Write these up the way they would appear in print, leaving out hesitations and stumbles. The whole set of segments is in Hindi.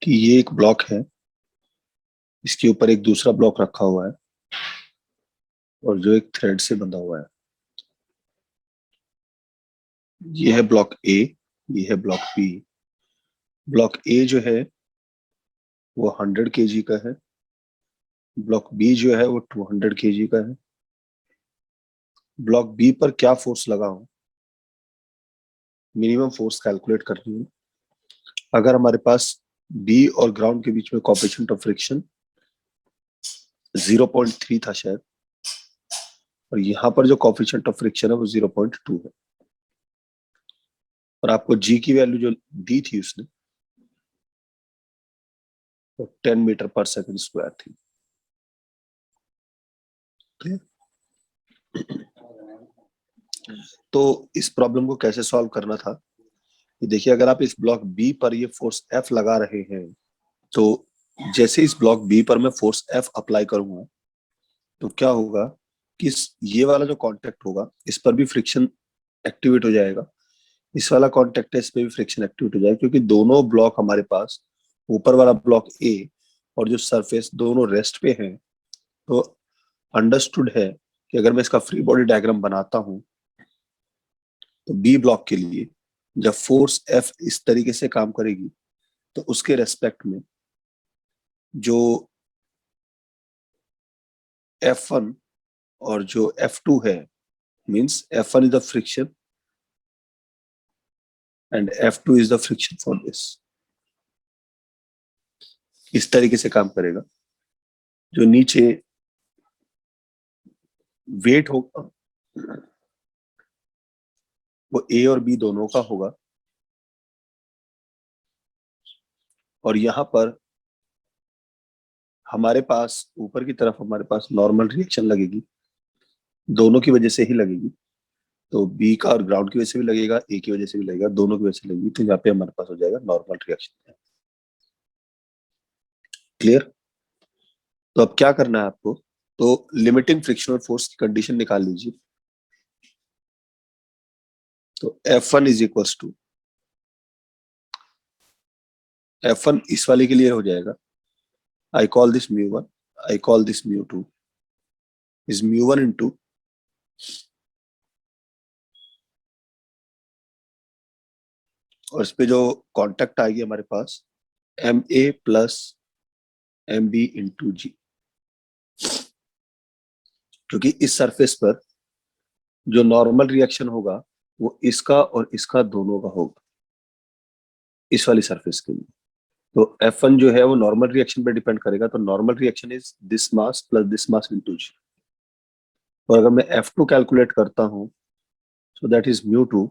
कि ये एक ब्लॉक है, इसके ऊपर एक दूसरा ब्लॉक रखा हुआ है और जो एक थ्रेड से बंधा हुआ है। ये है ब्लॉक ए, ये है ब्लॉक बी। ब्लॉक ए जो है वो 100 kg का है, ब्लॉक बी जो है वो 200 kg का है। ब्लॉक बी पर क्या फोर्स लगा हो, मिनिमम फोर्स कैलकुलेट करनी है। अगर हमारे पास बी और ग्राउंड के बीच में कोएफिशिएंट ऑफ फ्रिक्शन 0.3 था शायद, और यहाँ पर जो कोएफिशिएंट ऑफ फ्रिक्शन है वो 0.2 है, और आपको जी की वैल्यू जो दी थी उसने वो 10 मीटर पर सेकंड स्क्वायर थी। तो इस प्रॉब्लम को कैसे सॉल्व करना था, कि देखिए अगर आप इस ब्लॉक बी पर ये फोर्स एफ लगा रहे हैं, तो जैसे इस ब्लॉक बी पर मैं फोर्स एफ अप्लाई करूंगा तो क्या होगा कि ये वाला जो कांटेक्ट होगा इस पर भी फ्रिक्शन एक्टिवेट हो जाएगा, इस वाला कांटेक्ट है इस पे भी फ्रिक्शन एक्टिवेट हो जाएगा, क्योंकि दोनों ब्लॉक हमारे पास, ऊपर वाला ब्लॉक ए और जो सरफेस, दोनों रेस्ट पे हैं। तो अंडरस्टूड है कि अगर मैं इसका फ्री बॉडी डायग्राम बनाता हूं तो बी ब्लॉक के लिए जब फोर्स एफ इस तरीके से काम करेगी तो उसके रेस्पेक्ट में जो F1 और जो F2 है, means F1 is the friction and F2 is the friction for this, इस तरीके से काम करेगा। जो नीचे वेट होगा वो ए और बी दोनों का होगा, और यहां पर हमारे पास ऊपर की तरफ हमारे पास नॉर्मल रिएक्शन लगेगी, दोनों की वजह से ही लगेगी। तो बी का और ग्राउंड की वजह से भी लगेगा, ए की वजह से भी लगेगा, दोनों की वजह से लगेगी, तो यहाँ पे हमारे पास हो जाएगा नॉर्मल रिएक्शन। क्लियर? तो अब क्या करना है आपको, तो लिमिटिंग फ्रिक्शनल फोर्स की कंडीशन निकाल लीजिए। तो F1 is equals to, F1 इस वाले के लिए हो जाएगा, I call this mu 1, I call this mu 2, is mu 1 into और इस पे जो कांटेक्ट आएगी हमारे पास M A plus M B into g, क्योंकि इस सरफेस पर जो नॉर्मल रिएक्शन होगा वो इसका और इसका दोनों का होगा, इस वाली सरफेस के लिए। तो F1 जो है वो नॉर्मल रिएक्शन पे डिपेंड करेगा, तो normal reaction is this mass plus this mass into g. और अगर मैं F2 कैलकुलेट करता हूं सो दैट इज म्यू 2,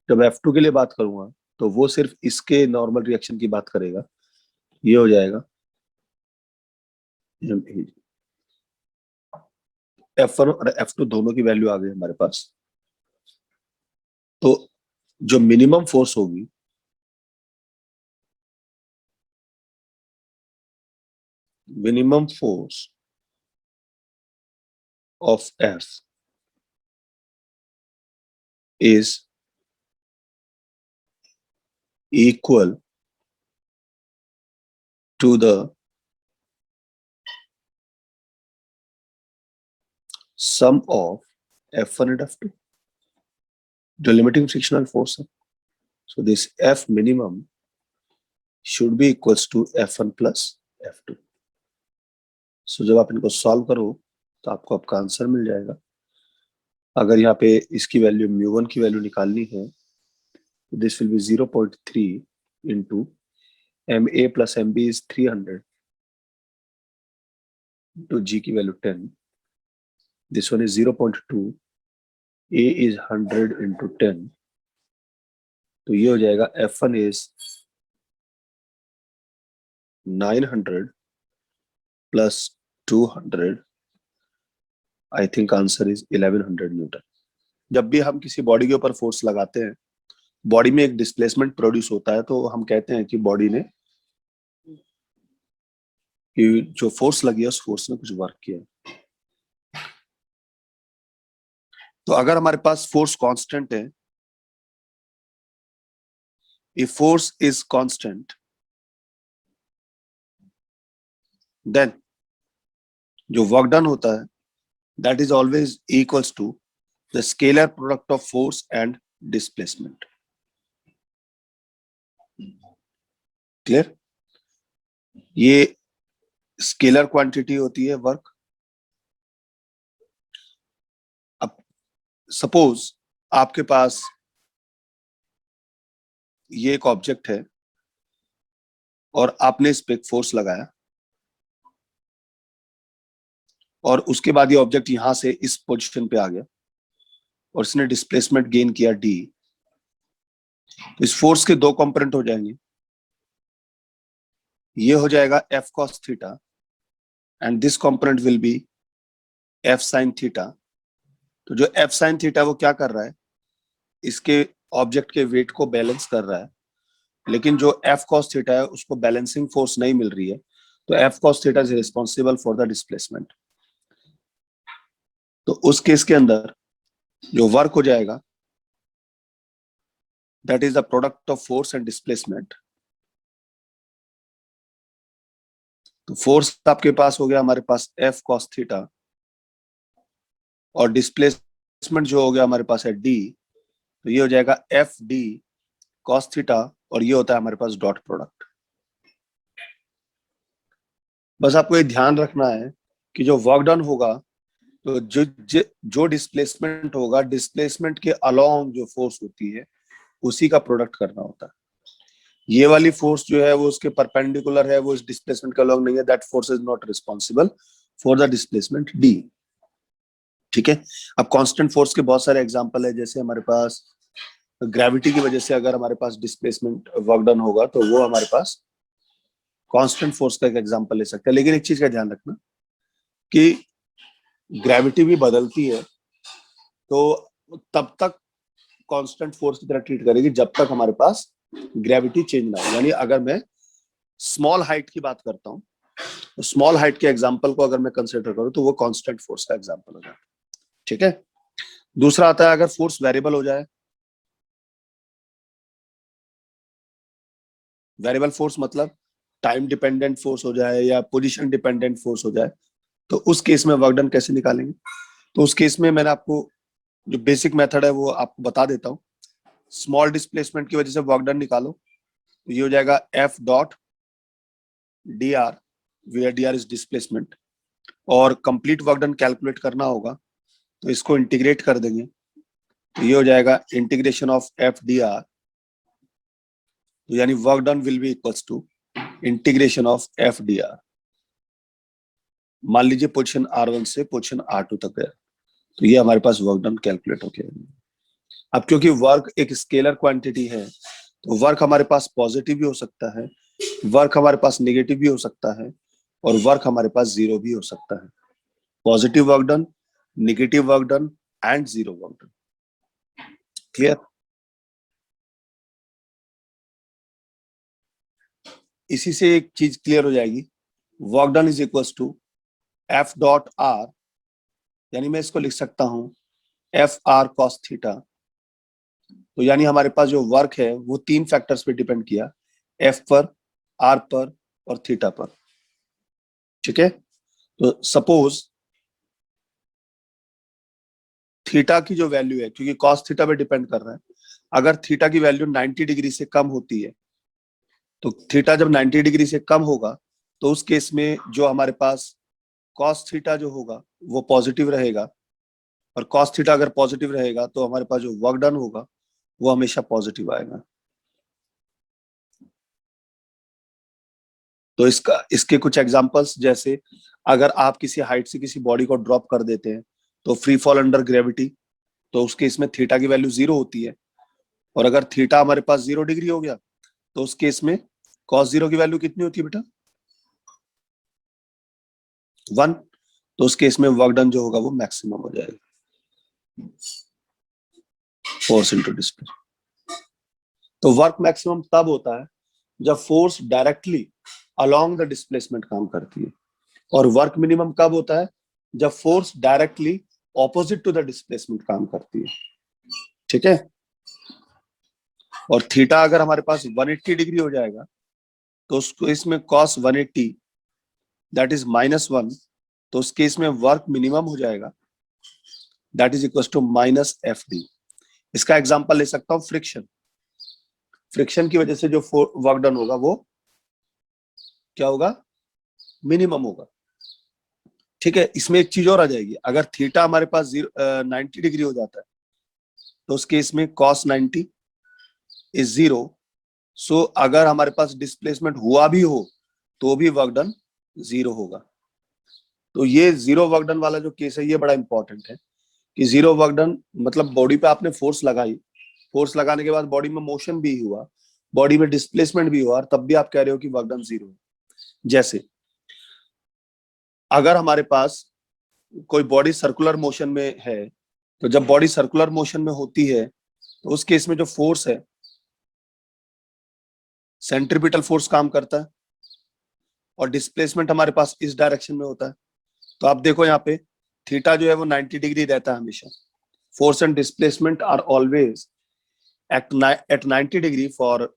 जब F2 के लिए बात करूंगा तो वो सिर्फ इसके नॉर्मल रिएक्शन की बात करेगा, ये हो जाएगा F1 और F2 दोनों की वैल्यू आ गई हमारे पास। तो जो मिनिमम फोर्स होगी, minimum force of F is equal to the sum of F1 and F2, जो लिमिटिंग फ्रिक्शनल फोर्स है। So this F minimum should be equals to F1 plus F2. So जब आप इनको सॉल्व करो तो आपको आपका आंसर मिल जाएगा। अगर यहाँ पे इसकी वैल्यू म्यू 1 की वैल्यू निकालनी है, this will be 0.3 into M A plus M B is 300 into g की value 10, this one is 0.2, A is 100 into 10, तो ये हो जाएगा F1 is 900 plus 200, I think answer is 1100 newton. जब भी हम किसी बॉडी के ऊपर फोर्स लगाते हैं, बॉडी में एक डिस्प्लेसमेंट प्रोड्यूस होता है, तो हम कहते हैं कि बॉडी ने, कि जो फोर्स लगी है उस फोर्स ने कुछ वर्क किया। तो अगर हमारे पास फोर्स कांस्टेंट है, if force is constant then जो वर्क डन होता है that is always equals to the scalar product of force and displacement. Clear? ये स्केलर क्वांटिटी होती है वर्क। अब सपोज आपके पास ये एक ऑब्जेक्ट है और आपने इस पे फोर्स लगाया और उसके बाद ये ऑब्जेक्ट यहां से इस पोजीशन पे आ गया और इसने डिस्प्लेसमेंट गेन किया डी। तो इस फोर्स के दो कंपोनेंट हो जाएंगे, ये हो जाएगा F cos theta and this component will be F sine theta. तो जो एफ साइन थीटा वो क्या कर रहा है, इसके ऑब्जेक्ट के वेट को बैलेंस कर रहा है, लेकिन जो एफ कॉस थीटा है उसको बैलेंसिंग फोर्स नहीं मिल रही है, तो F cos theta is responsible for the displacement. तो उस केस के अंदर जो वर्क हो जाएगा that is the product of force and displacement. तो फोर्स आपके पास हो गया हमारे पास एफ कॉस थीटा और डिस्प्लेसमेंट जो हो गया हमारे पास है डी, तो ये हो जाएगा एफ डी कॉस थीटा और ये होता है हमारे पास डॉट प्रोडक्ट। बस आपको ये ध्यान रखना है कि जो वर्क डन होगा तो जो डिस्प्लेसमेंट होगा, डिस्प्लेसमेंट के अलोंग जो फोर्स होती है उसी का प्रोडक्ट करना होता है। ये वाली फोर्स जो है वो उसके परपेंडिकुलर है, वो इस डिस्प्लेसमेंट के अलोंग नहीं है, that force is not responsible for the displacement D. ठीक है? अब कांस्टेंट फोर्स के बहुत सारे एग्जांपल है, जैसे हमारे पास ग्रेविटी की वजह से अगर हमारे पास डिस्प्लेसमेंट वर्क डन होगा तो वो हमारे पास कांस्टेंट फोर्स का एक एग्जांपल ले सकते हैं। लेकिन एक चीज का ध्यान रखना कि ग्रेविटी भी बदलती है, तो तब तक कांस्टेंट फोर्स की तरह ट्रीट करेगी जब तक हमारे पास ग्रेविटी चेंज ना हो। यानी अगर मैं स्मॉल हाइट की बात करता हूं तो स्मॉल हाइट के एग्जांपल को अगर मैं कंसीडर करूं तो वो कांस्टेंट फोर्स का एग्जांपल हो जाता है। ठीक है? दूसरा आता है अगर फोर्स वेरिएबल हो जाए। वेरिएबल फोर्स मतलब टाइम डिपेंडेंट फोर्स हो जाए या पोजीशन डिपेंडेंट फोर्स हो जाए, तो उस केस में वर्क डन कैसे निकालेंगे? तो उस केस में मैंने आपको जो बेसिक मेथड है वो आपको बता देता हूँ। स्मॉल डिस्प्लेसमेंट की वजह से वर्क डन निकालो, तो ये हो जाएगा F dot D R, where D R is displacement. और कंप्लीट वर्क डन कैलकुलेट करना होगा तो इसको इंटीग्रेट कर देंगे, तो ये हो जाएगा integration of F D R, तो यानी work done will be equals to integration of F D R. मान लीजिए पोजीशन R1 से पोजीशन R2 तक है, तो ये हमारे पास वर्क डन कैलकुलेट हो गया। अब क्योंकि वर्क एक स्केलर क्वांटिटी है तो वर्क हमारे पास पॉजिटिव भी हो सकता है, वर्क हमारे पास नेगेटिव भी हो सकता है और वर्क हमारे पास जीरो भी हो सकता है। Positive work done, negative work done and zero work done. Clear? इसी से एक चीज क्लियर हो जाएगी, work done is equals to F dot R, यानी मैं इसको लिख सकता हूं एफ आर कॉस थीटा। तो यानी हमारे पास जो वर्क है वो तीन फैक्टर्स पे डिपेंड किया, एफ पर, आर पर और थीटा पर। ठीक है? तो सपोज थीटा की जो वैल्यू है, क्योंकि कॉस थीटा पे डिपेंड कर रहा है, अगर थीटा की वैल्यू 90 डिग्री से कम होती है, तो थीटा जब 90 डिग्री से कम होगा तो उस केस में जो हमारे पास कॉस थीटा जो होगा वो पॉजिटिव रहेगा, और कॉस थीटा अगर पॉजिटिव रहेगा तो हमारे पास जो वर्क डन होगा वो हमेशा पॉजिटिव आएगा। तो इसके कुछ एग्जांपल्स, जैसे अगर आप किसी हाइट से किसी बॉडी को ड्रॉप कर देते हैं तो फ्री फॉल अंडर ग्रेविटी, तो उस केस में थीटा की वैल्यू 0 होती है, और अगर थीटा हमारे पास 0 डिग्री हो गया तो उस केस में कॉस 0 की वैल्यू कितनी होती है बेटा? 1। तो उस केस में वर्क डन जो होगा वो मैक्सिमम हो जाएगा, फोर्स इंटू डिस्प्लेसमेंट। तो वर्क मैक्सिमम तब होता है जब force directly along the displacement काम करती है, और वर्क मिनिमम कब होता है? जब force directly opposite to the displacement काम करती है। ठीक है? और थीटा अगर हमारे पास 180 डिग्री हो जाएगा तो उसको इसमें कॉस 180 दैट इज -1, तो उस केस में वर्क मिनिमम हो जाएगा, that is equal to -FD। इसका एग्जांपल ले सकता हूं फ्रिक्शन। फ्रिक्शन की वजह से जो वर्क डन होगा वो क्या होगा, मिनिमम होगा। ठीक है, इसमें एक चीज और आ जाएगी, अगर थीटा हमारे पास 90 डिग्री हो जाता है तो उस केस में cos 90 इज 0। सो अगर हमारे पास डिस्प्लेसमेंट हुआ भी हो तो भी वर्क डन 0 होगा। तो ये 0 वर्क डन वाला जो केस है ये बड़ा इंपॉर्टेंट है कि 0 वर्क डन मतलब बॉडी पे आपने फोर्स लगाई, फोर्स लगाने के बाद बॉडी में मोशन भी हुआ, बॉडी में डिस्प्लेसमेंट भी हुआ, और तब भी आप कह रहे हो कि वर्क डन 0 है। जैसे अगर हमारे पास कोई बॉडी सर्कुलर मोशन में है, तो जब बॉडी सर्कुलर मोशन में होती है तो उस केस में जो फोर्स है, सेंट्रीपिटल फोर्स काम करता है और डिस्प्लेसमेंट हमारे पास इस डायरेक्शन में होता है। तो आप देखो यहाँ पे थीटा जो है वो 90 डिग्री रहता है हमेशा। Force and displacement are always at 90 degree for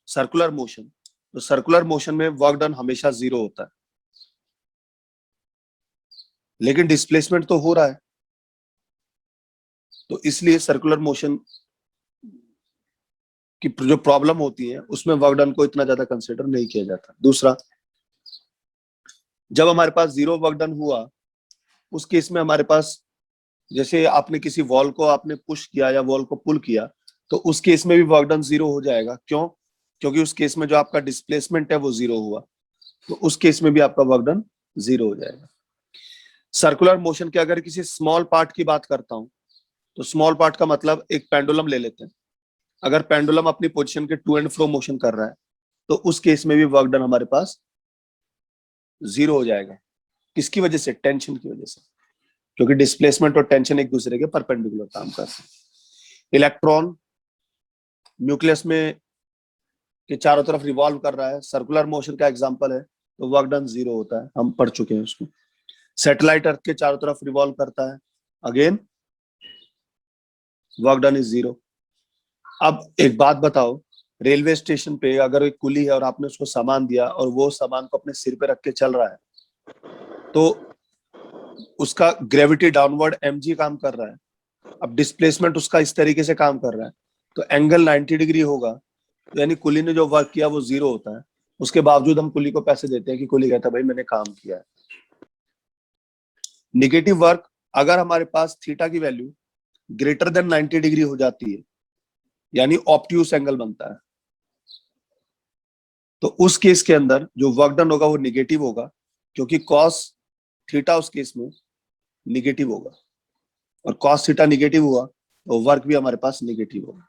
circular motion. तो सर्कुलर मोशन में वर्क डन हमेशा 0 होता है, लेकिन डिस्प्लेसमेंट तो हो रहा है, तो इसलिए सर्कुलर मोशन की जो प्रॉब्लम होती है उसमें वर्क डन को इतना ज्यादा कंसिडर नहीं किया जाता। दूसरा, जब हमारे पास 0 वर्क डन हुआ उस केस में हमारे पास, जैसे आपने किसी वॉल को आपने पुश किया या वॉल को पुल किया, तो उस केस में भी वर्क डन 0 हो जाएगा। क्यों? क्योंकि उस केस में जो आपका डिस्प्लेसमेंट है वो 0 हुआ, तो उस केस में भी आपका वर्क डन 0 हो जाएगा। सर्कुलर मोशन के अगर किसी स्मॉल पार्ट की बात करता हूं, तो स्मॉल पार्ट का मतलब एक पेंडुलम ले लेते हैं। अगर पेंडुलम अपनी पोजीशन के टू एंड फ्रो मोशन कर रहा है तो उस केस में भी वर्क डन हमारे पास 0 हो जाएगा। किसकी वजह से? टेंशन की वजह से, क्योंकि डिस्प्लेसमेंट और टेंशन एक दूसरे के परपेंडिकुलर काम करते हैं। इलेक्ट्रॉन न्यूक्लियस में के चारों तरफ रिवॉल्व कर रहा है, सर्कुलर मोशन का एग्जांपल है, तो वर्क डन 0 होता है, हम पढ़ चुके हैं उसको। सैटेलाइट अर्थ के चारों तरफ रिवॉल्व करता है, अगेन वर्क डन इज 0। अब एक बात बताओ, रेलवे स्टेशन पे अगर एक कुली है और आपने उसको सामान दिया और वो सामान को अपने सिर पे रख के चल रहा है, तो उसका ग्रेविटी डाउनवर्ड mg काम कर रहा है। अब डिस्प्लेसमेंट उसका इस तरीके से काम कर रहा है, तो एंगल 90 डिग्री होगा, तो यानी कुली ने जो वर्क किया वो 0 होता है। उसके बावजूद हम कुली को पैसे देते हैं कि कुली कहता है भाई मैंने काम किया है। निगेटिव वर्क, अगर हमारे पास थीटा की वैल्यू ग्रेटर देन 90 डिग्री हो जाती है, यानी ऑब्ट्यूस एंगल बनता है, तो उस केस के अंदर जो वर्क डन होगा वो निगेटिव होगा, क्योंकि कॉस थीटा उस केस में निगेटिव होगा, और कॉस थीटा निगेटिव हुआ तो वर्क भी हमारे पास निगेटिव होगा।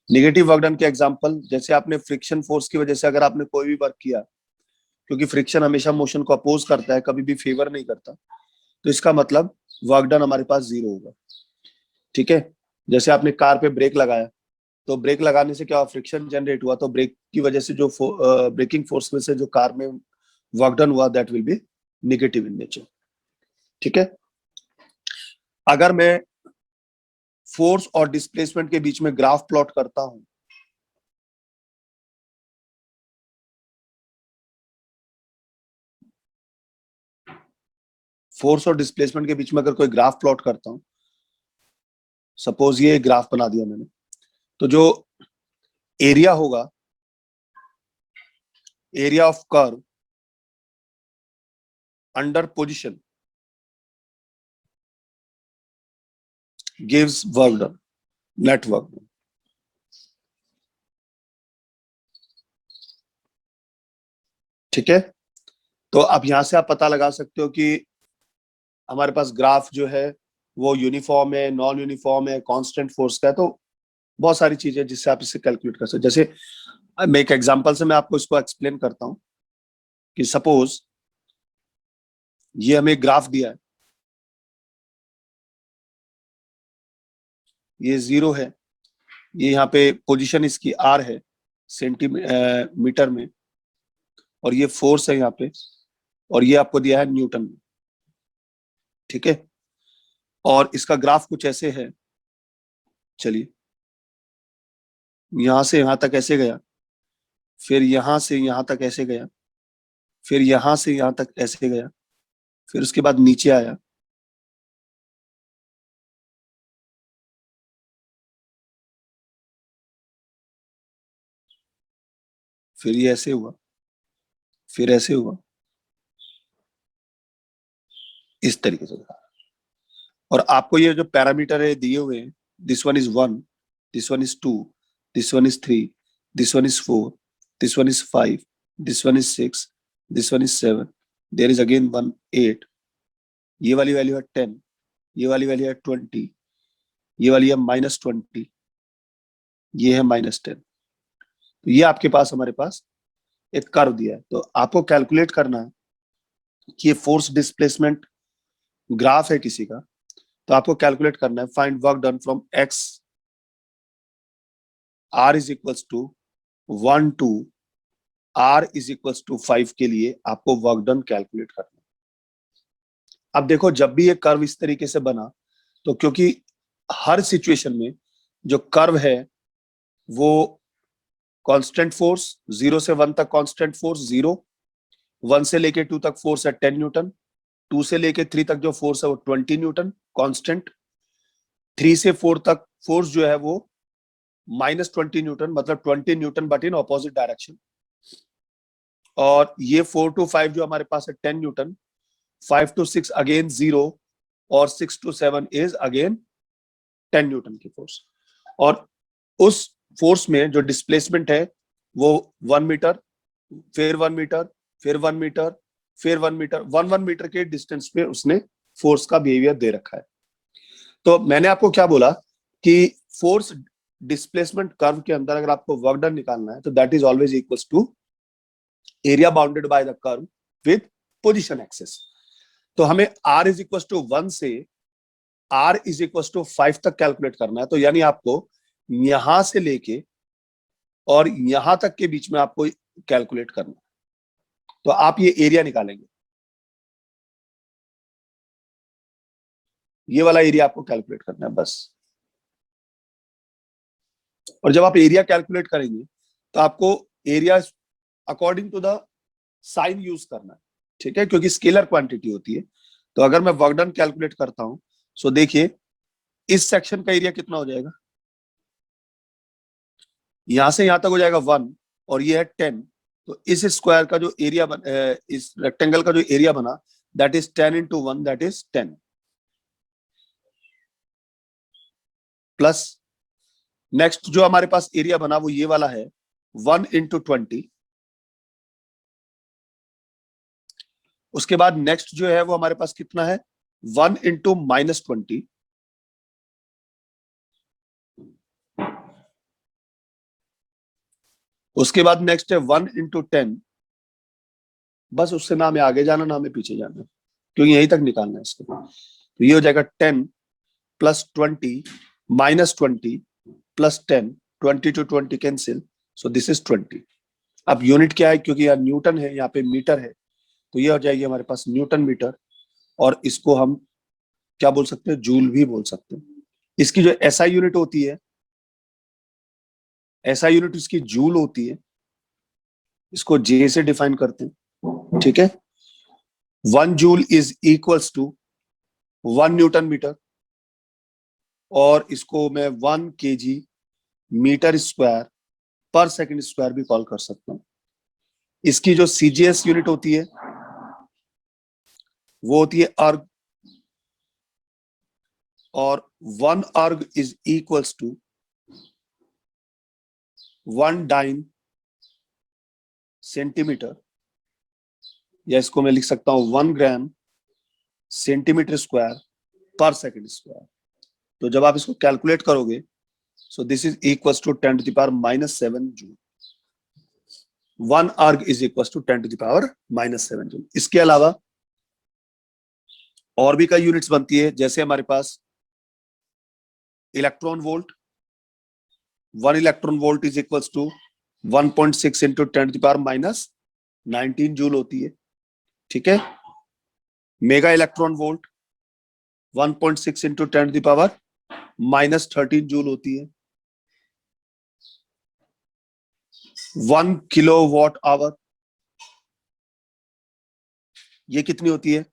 निगेटिव वर्क डन के एग्जांपल, जैसे आपने फ्रिक्शन फोर्स की वजह से अगर आपने कोई भी वर्क किया, क्योंकि फ्रिक्शन हमेशा मोशन को अपोज करता है, कभी भी फेवर नहीं करता, तो इसका मतलब वर्क डन हमारे पास 0 होगा। ठीक है, जैसे आपने कार पे ब्रेक लगाया, तो ब्रेक लगाने से क्या हुआ, फ्रिक्शन जनरेट हुआ, तो ब्रेक की वजह से जो ब्रेकिंग फोर्स में से जो कार में वर्क डन हुआ that will be negative in nature. ठीक है, अगर मैं फोर्स और डिस्प्लेसमेंट के बीच में ग्राफ प्लॉट करता हूं, फोर्स और डिस्प्लेसमेंट के बीच में अगर कोई ग्राफ प्लॉट करता हूं, सपोज ये ग्राफ बना दिया मैंने, तो जो एरिया होगा, area of curve under position gives work done, net work done. ठीक है, तो अब यहां से आप पता लगा सकते हो कि हमारे पास ग्राफ जो है वो यूनिफॉर्म है, नॉन यूनिफॉर्म है, कांस्टेंट फोर्स का है, तो बहुत सारी चीजें जिससे आप इसे कैलकुलेट कर सकते। जैसे मैं एक एग्जांपल से मैं आपको इसको एक्सप्लेन करता हूं कि सपोज ये हमें ग्राफ दिया है, ये 0 है, ये यहाँ पे पोजीशन इसकी आर है सेंटीमीटर में, और ये फोर्स है यहाँ पे, और ये आपको दिया है न्यूटन में। ठीक है, और इसका ग्राफ कुछ ऐसे है, चलिए यहां से यहां तक ऐसे गया, फिर यहां से यहां तक ऐसे गया, फिर यहां से यहां तक ऐसे गया, फिर उसके बाद नीचे आया, फिर ये ऐसे हुआ, फिर ऐसे हुआ, इस तरीके से। और आपको ये जो पैरामीटर है दिए हुए हैं, this one is 1, this one is 2, this one is 3, this one is 4, this one is 5, this one is 6, this one is 7, there is again one 8, ये वाली वैल्यू है 10, ये वाली वैल्यू है 20, ये वाली है -20, ये है -10। तो ये आपके पास, हमारे पास एक कर्व दिया है। तो आपको कैलकुलेट करना है कि ये फोर्स डिस्प्लेसमेंट ग्राफ है किसी का, तो आपको कैलकुलेट करना है find work done from X R is equals to 1 to R is equals to 5 के लिए आपको वर्क डन कैलकुलेट करना है। अब देखो, जब भी ये कर्व इस तरीके से बना, तो क्योंकि हर सिचुएशन में जो कर्व है वो कांस्टेंट फोर्स, 0 से 1 तक कांस्टेंट फोर्स 0, 1 से लेके 2 तक फोर्स है 10 न्यूटन, 2 से लेके 3 तक जो फोर्स है वो 20 न्यूटन कांस्टेंट, 3 से 4 तक फोर्स जो है वो -20 न्यूटन, मतलब 20 Newton but in opposite direction. और ये 4 to 5 जो हमारे पास है 10 न्यूटन, 5 to 6 अगेन 0, और 6 to 7 इज अगेन 10 न्यूटन की फोर्स। और उस फोर्स में जो डिस्प्लेसमेंट है वो 1 मीटर, फिर 1 मीटर, फिर 1 मीटर, फिर 1 मीटर, 1 मीटर के डिस्टेंस पे उसने फोर्स का बिहेवियर दे रखा है। तो मैंने आपको क्या बोला कि फोर्स डिस्प्लेसमेंट कर्व के अंदर अगर आपको वर्क डन निकालना है तो that is always equals to area bounded by the curve with position axes. तो हमें r इज इक्वल टू 1 से r इज इक्वल टू 5 तक कैलकुलेट करना है। तो यानी आपको यहां से लेके और यहां तक के बीच में आपको कैलकुलेट करना है। तो आप ये एरिया निकालेंगे, ये वाला एरिया आपको कैलकुलेट करना है बस। और जब आप एरिया कैलकुलेट करेंगे तो आपको area according to the sign use करना है, ठीक है, क्योंकि स्केलर क्वांटिटी होती है। तो अगर मैं वर्क डन कैलकुलेट करता हूं, सो देखिए इस सेक्शन का एरिया कितना हो जाएगा, यहां से यहां तक हो जाएगा 1, और ये है 10। तो इस स्क्वायर का जो एरिया इस रेक्टेंगल का जो एरिया बना, that is 10 into 1, that is 10, plus next जो हमारे पास एरिया बना वो ये वाला है 1 into 20। उसके बाद नेक्स्ट जो है वो हमारे पास कितना है, 1 into -20। उसके बाद नेक्स्ट है 1 into 10। बस उससे ना हमें आगे जाना ना हमें पीछे जाना, क्योंकि यहीं तक निकालना है इसको। तो ये हो जाएगा 10 + 20 -20 + 10, 20 to 20 cancel, so this is 20। अब यूनिट क्या है, क्योंकि यहाँ न्यूटन है, यहाँ पे मीटर है, तो ये हो जाएगी हमारे पास न्यूटन मीटर। और इसको हम क्या बोल सकते हैं, जूल भी बोल सकते हैं। इसकी जो एसआई यूनिट होती है, एसआई यूनिट इसकी जूल होती है, इसको जे से डिफाइन करते हैं, ठीक है। 1 joule is equals to 1 newton metre, और इसको मैं 1 kg मीटर स्क्वायर पर सेकंड स्क्वायर भी कॉल कर सकता हूं। इसकी जो सीजीएस यूनिट होती है वो होती है अर्ग, और 1 erg is equals to 1 dyne centimetre, या इसको मैं लिख सकता हूं 1 ग्राम सेंटीमीटर स्क्वायर पर सेकंड स्क्वायर। तो जब आप इसको कैलकुलेट करोगे, so this is equals to 10 to the power -7 joule. 1 erg is equals to 10 to the power -7 joule. इसके अलावा और भी कई यूनिट्स बनती है, जैसे हमारे पास electron volt, 1 electron volt is equals to 1.6 into 10 to the power -19 joule होती है, ठीक है। Mega electron volt 1.6 into 10 to the power -13 joule होती है। 1 किलोवाट आवर ये कितनी होती है?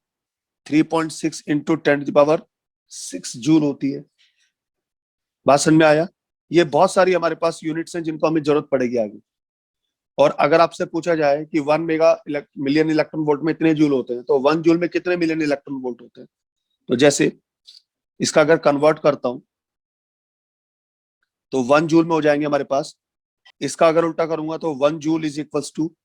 3.6 इंटू 10⁻6 जूल होती है। बात समझ में आया? ये बहुत सारी हमारे पास यूनिट्स हैं जिनको हमें जरूरत पड़ेगी आगे। और अगर आपसे पूछा जाए कि 1 मेगा मिलियन इलेक्ट्रॉन वोल्ट में इतने जूल होते हैं, तो 1 जूल में कितने मिलियन इलेक्ट्रॉन वोल्ट होते हैं? तो जैसे इसका अगर कन्वर्ट करता हूं तो 1 जूल में हो जाएंगे हमारे पास। इसका अगर उल्टा करूंगा तो 1 joule is equals to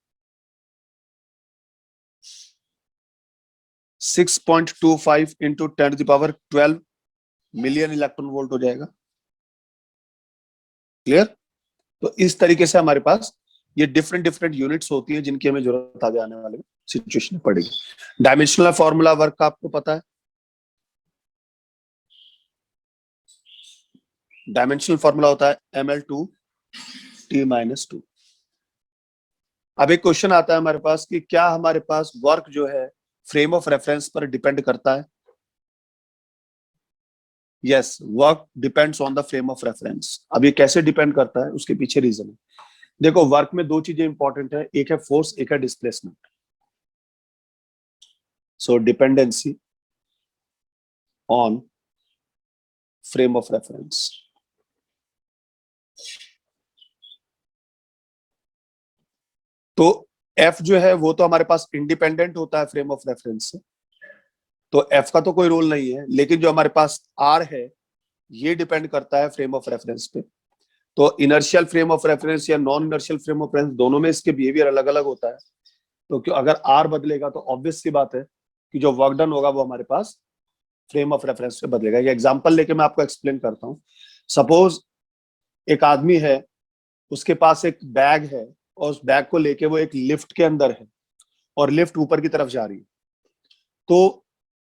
6.25 into 10⁻12 million electron volt हो जाएगा। क्लियर? तो इस तरीके से हमारे पास ये डिफरेंट डिफरेंट यूनिट्स होती है जिनकी हमें जरूरत आगे आने वाले सिचुएशन में पड़ेगी। डायमेंशनल फॉर्मूला वर्क का आपको पता है। डायमेंशनल फॉर्मूला होता है ml2t-2। अब एक क्वेश्चन आता है हमारे पास कि क्या हमारे पास वर्क जो है फ्रेम ऑफ रेफरेंस पर डिपेंड करता है? Yes, work depends on the frame of reference. अब ये कैसे डिपेंड करता है, उसके पीछे रीजन है। देखो, वर्क में दो चीजें इंपॉर्टेंट है, एक है फोर्स, एक है displacement. So dependency on frame of reference. तो एफ जो है वो तो हमारे पास इंडिपेंडेंट होता है फ्रेम ऑफ रेफरेंस से, तो एफ का तो कोई रोल नहीं है। लेकिन जो हमारे पास आर है ये डिपेंड करता है फ्रेम ऑफ रेफरेंस पे। तो इनर्शियल फ्रेम ऑफ रेफरेंस या non inertial frame of reference, दोनों में इसके बिहेवियर अलग अलग होता है। तो क्यों अगर आर बदलेगा तो ऑब्वियस सी बात है कि जो वर्क डन होगा वो हमारे पास फ्रेम ऑफ रेफरेंस से बदलेगा। ये एग्जांपल लेके मैं आपको एक्सप्लेन करता हूँ। सपोज एक आदमी है, उसके पास एक बैग है और उस बैग को लेके वो एक लिफ्ट के अंदर है और लिफ्ट ऊपर की तरफ जा रही है। तो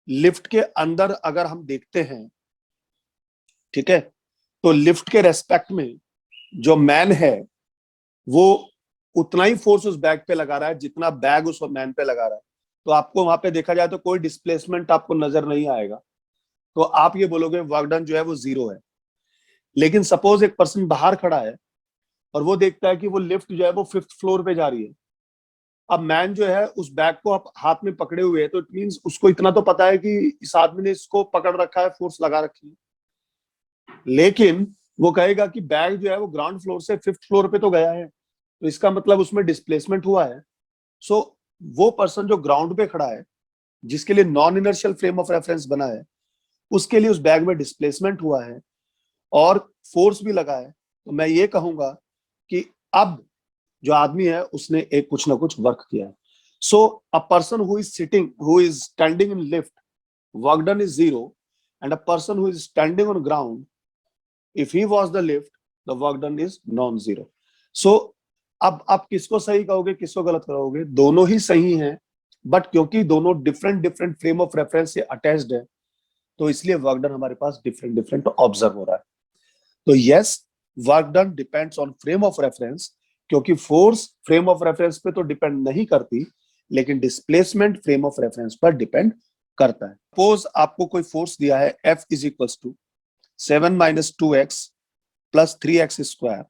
लिफ्ट के अंदर अगर हम देखते हैं, ठीक है, तो लिफ्ट के रेस्पेक्ट में जो मैन है वो उतना ही फोर्स उस बैग पे लगा रहा है जितना बैग उस मैन पे लगा रहा है। तो आपको वहां पे देखा जाए तो कोई डिस्प्लेसमेंट आपको नजर नहीं आएगा। तो आप ये बोलोगे वर्क डन जो है वो 0 है। लेकिन सपोज एक पर्सन बाहर खड़ा है और वो देखता है कि वो लिफ्ट जो है वो 5th फ्लोर पे जा रही है। अब मैन जो है उस बैग को आप हाथ में पकड़े हुए है, तो इट मींस उसको इतना तो पता है कि इस आदमी ने इसको पकड़ रखा है, फोर्स लगा रखी है। लेकिन वो कहेगा कि बैग जो है वो ग्राउंड फ्लोर से 5th फ्लोर पे तो गया है, तो इसका मतलब उसमें डिस्प्लेसमेंट हुआ है। सो वो पर्सन जो ग्राउंड पे खड़ा है, जिसके लिए non inertial frame of reference बना है, उसके लिए उस बैग में डिस्प्लेसमेंट हुआ है और फोर्स भी लगा है। तो मैं ये कहूंगा कि अब जो आदमी है उसने एक कुछ ना कुछ वर्क किया है। So a person who is standing in lift, work done is 0, and a person who is standing on ground, if he was the lift, the work done is non-zero. So अब आप किसको सही कहोगे, किसको गलत कहोगे? दोनों ही सही हैं, बट क्योंकि दोनों different different frame of reference से अटैच्ड है, तो इसलिए वर्क डन हमारे पास डिफरेंट डिफरेंट ऑब्जर्व हो रहा है। तो yes, work done depends on frame of reference, क्योंकि फोर्स फ्रेम ऑफ रेफरेंस पे तो डिपेंड नहीं करती, लेकिन डिस्प्लेसमेंट फ्रेम ऑफ रेफरेंस पर डिपेंड करता है। सपोज आपको कोई फोर्स दिया है F is equals to 7 - 2x + 3x square.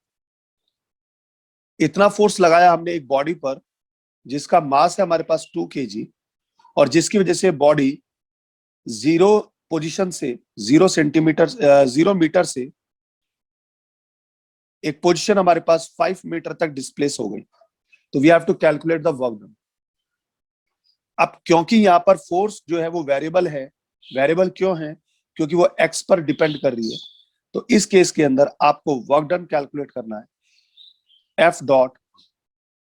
इतना फोर्स लगाया हमने एक बॉडी पर जिसका मास है हमारे पास 2 kg, और जिसकी वजह से बॉडी 0 पोजीशन से 0 मीटर से एक पोजीशन हमारे पास 5 मीटर तक डिस्प्लेस हो गई। तो we have to calculate the work done. अब क्योंकि यहाँ पर फोर्स जो है वो वेरिएबल है, वेरिएबल क्यों है? क्योंकि वो x पर डिपेंड कर रही है। तो इस केस के अंदर आपको वर्क डन कैलकुलेट करना है F dot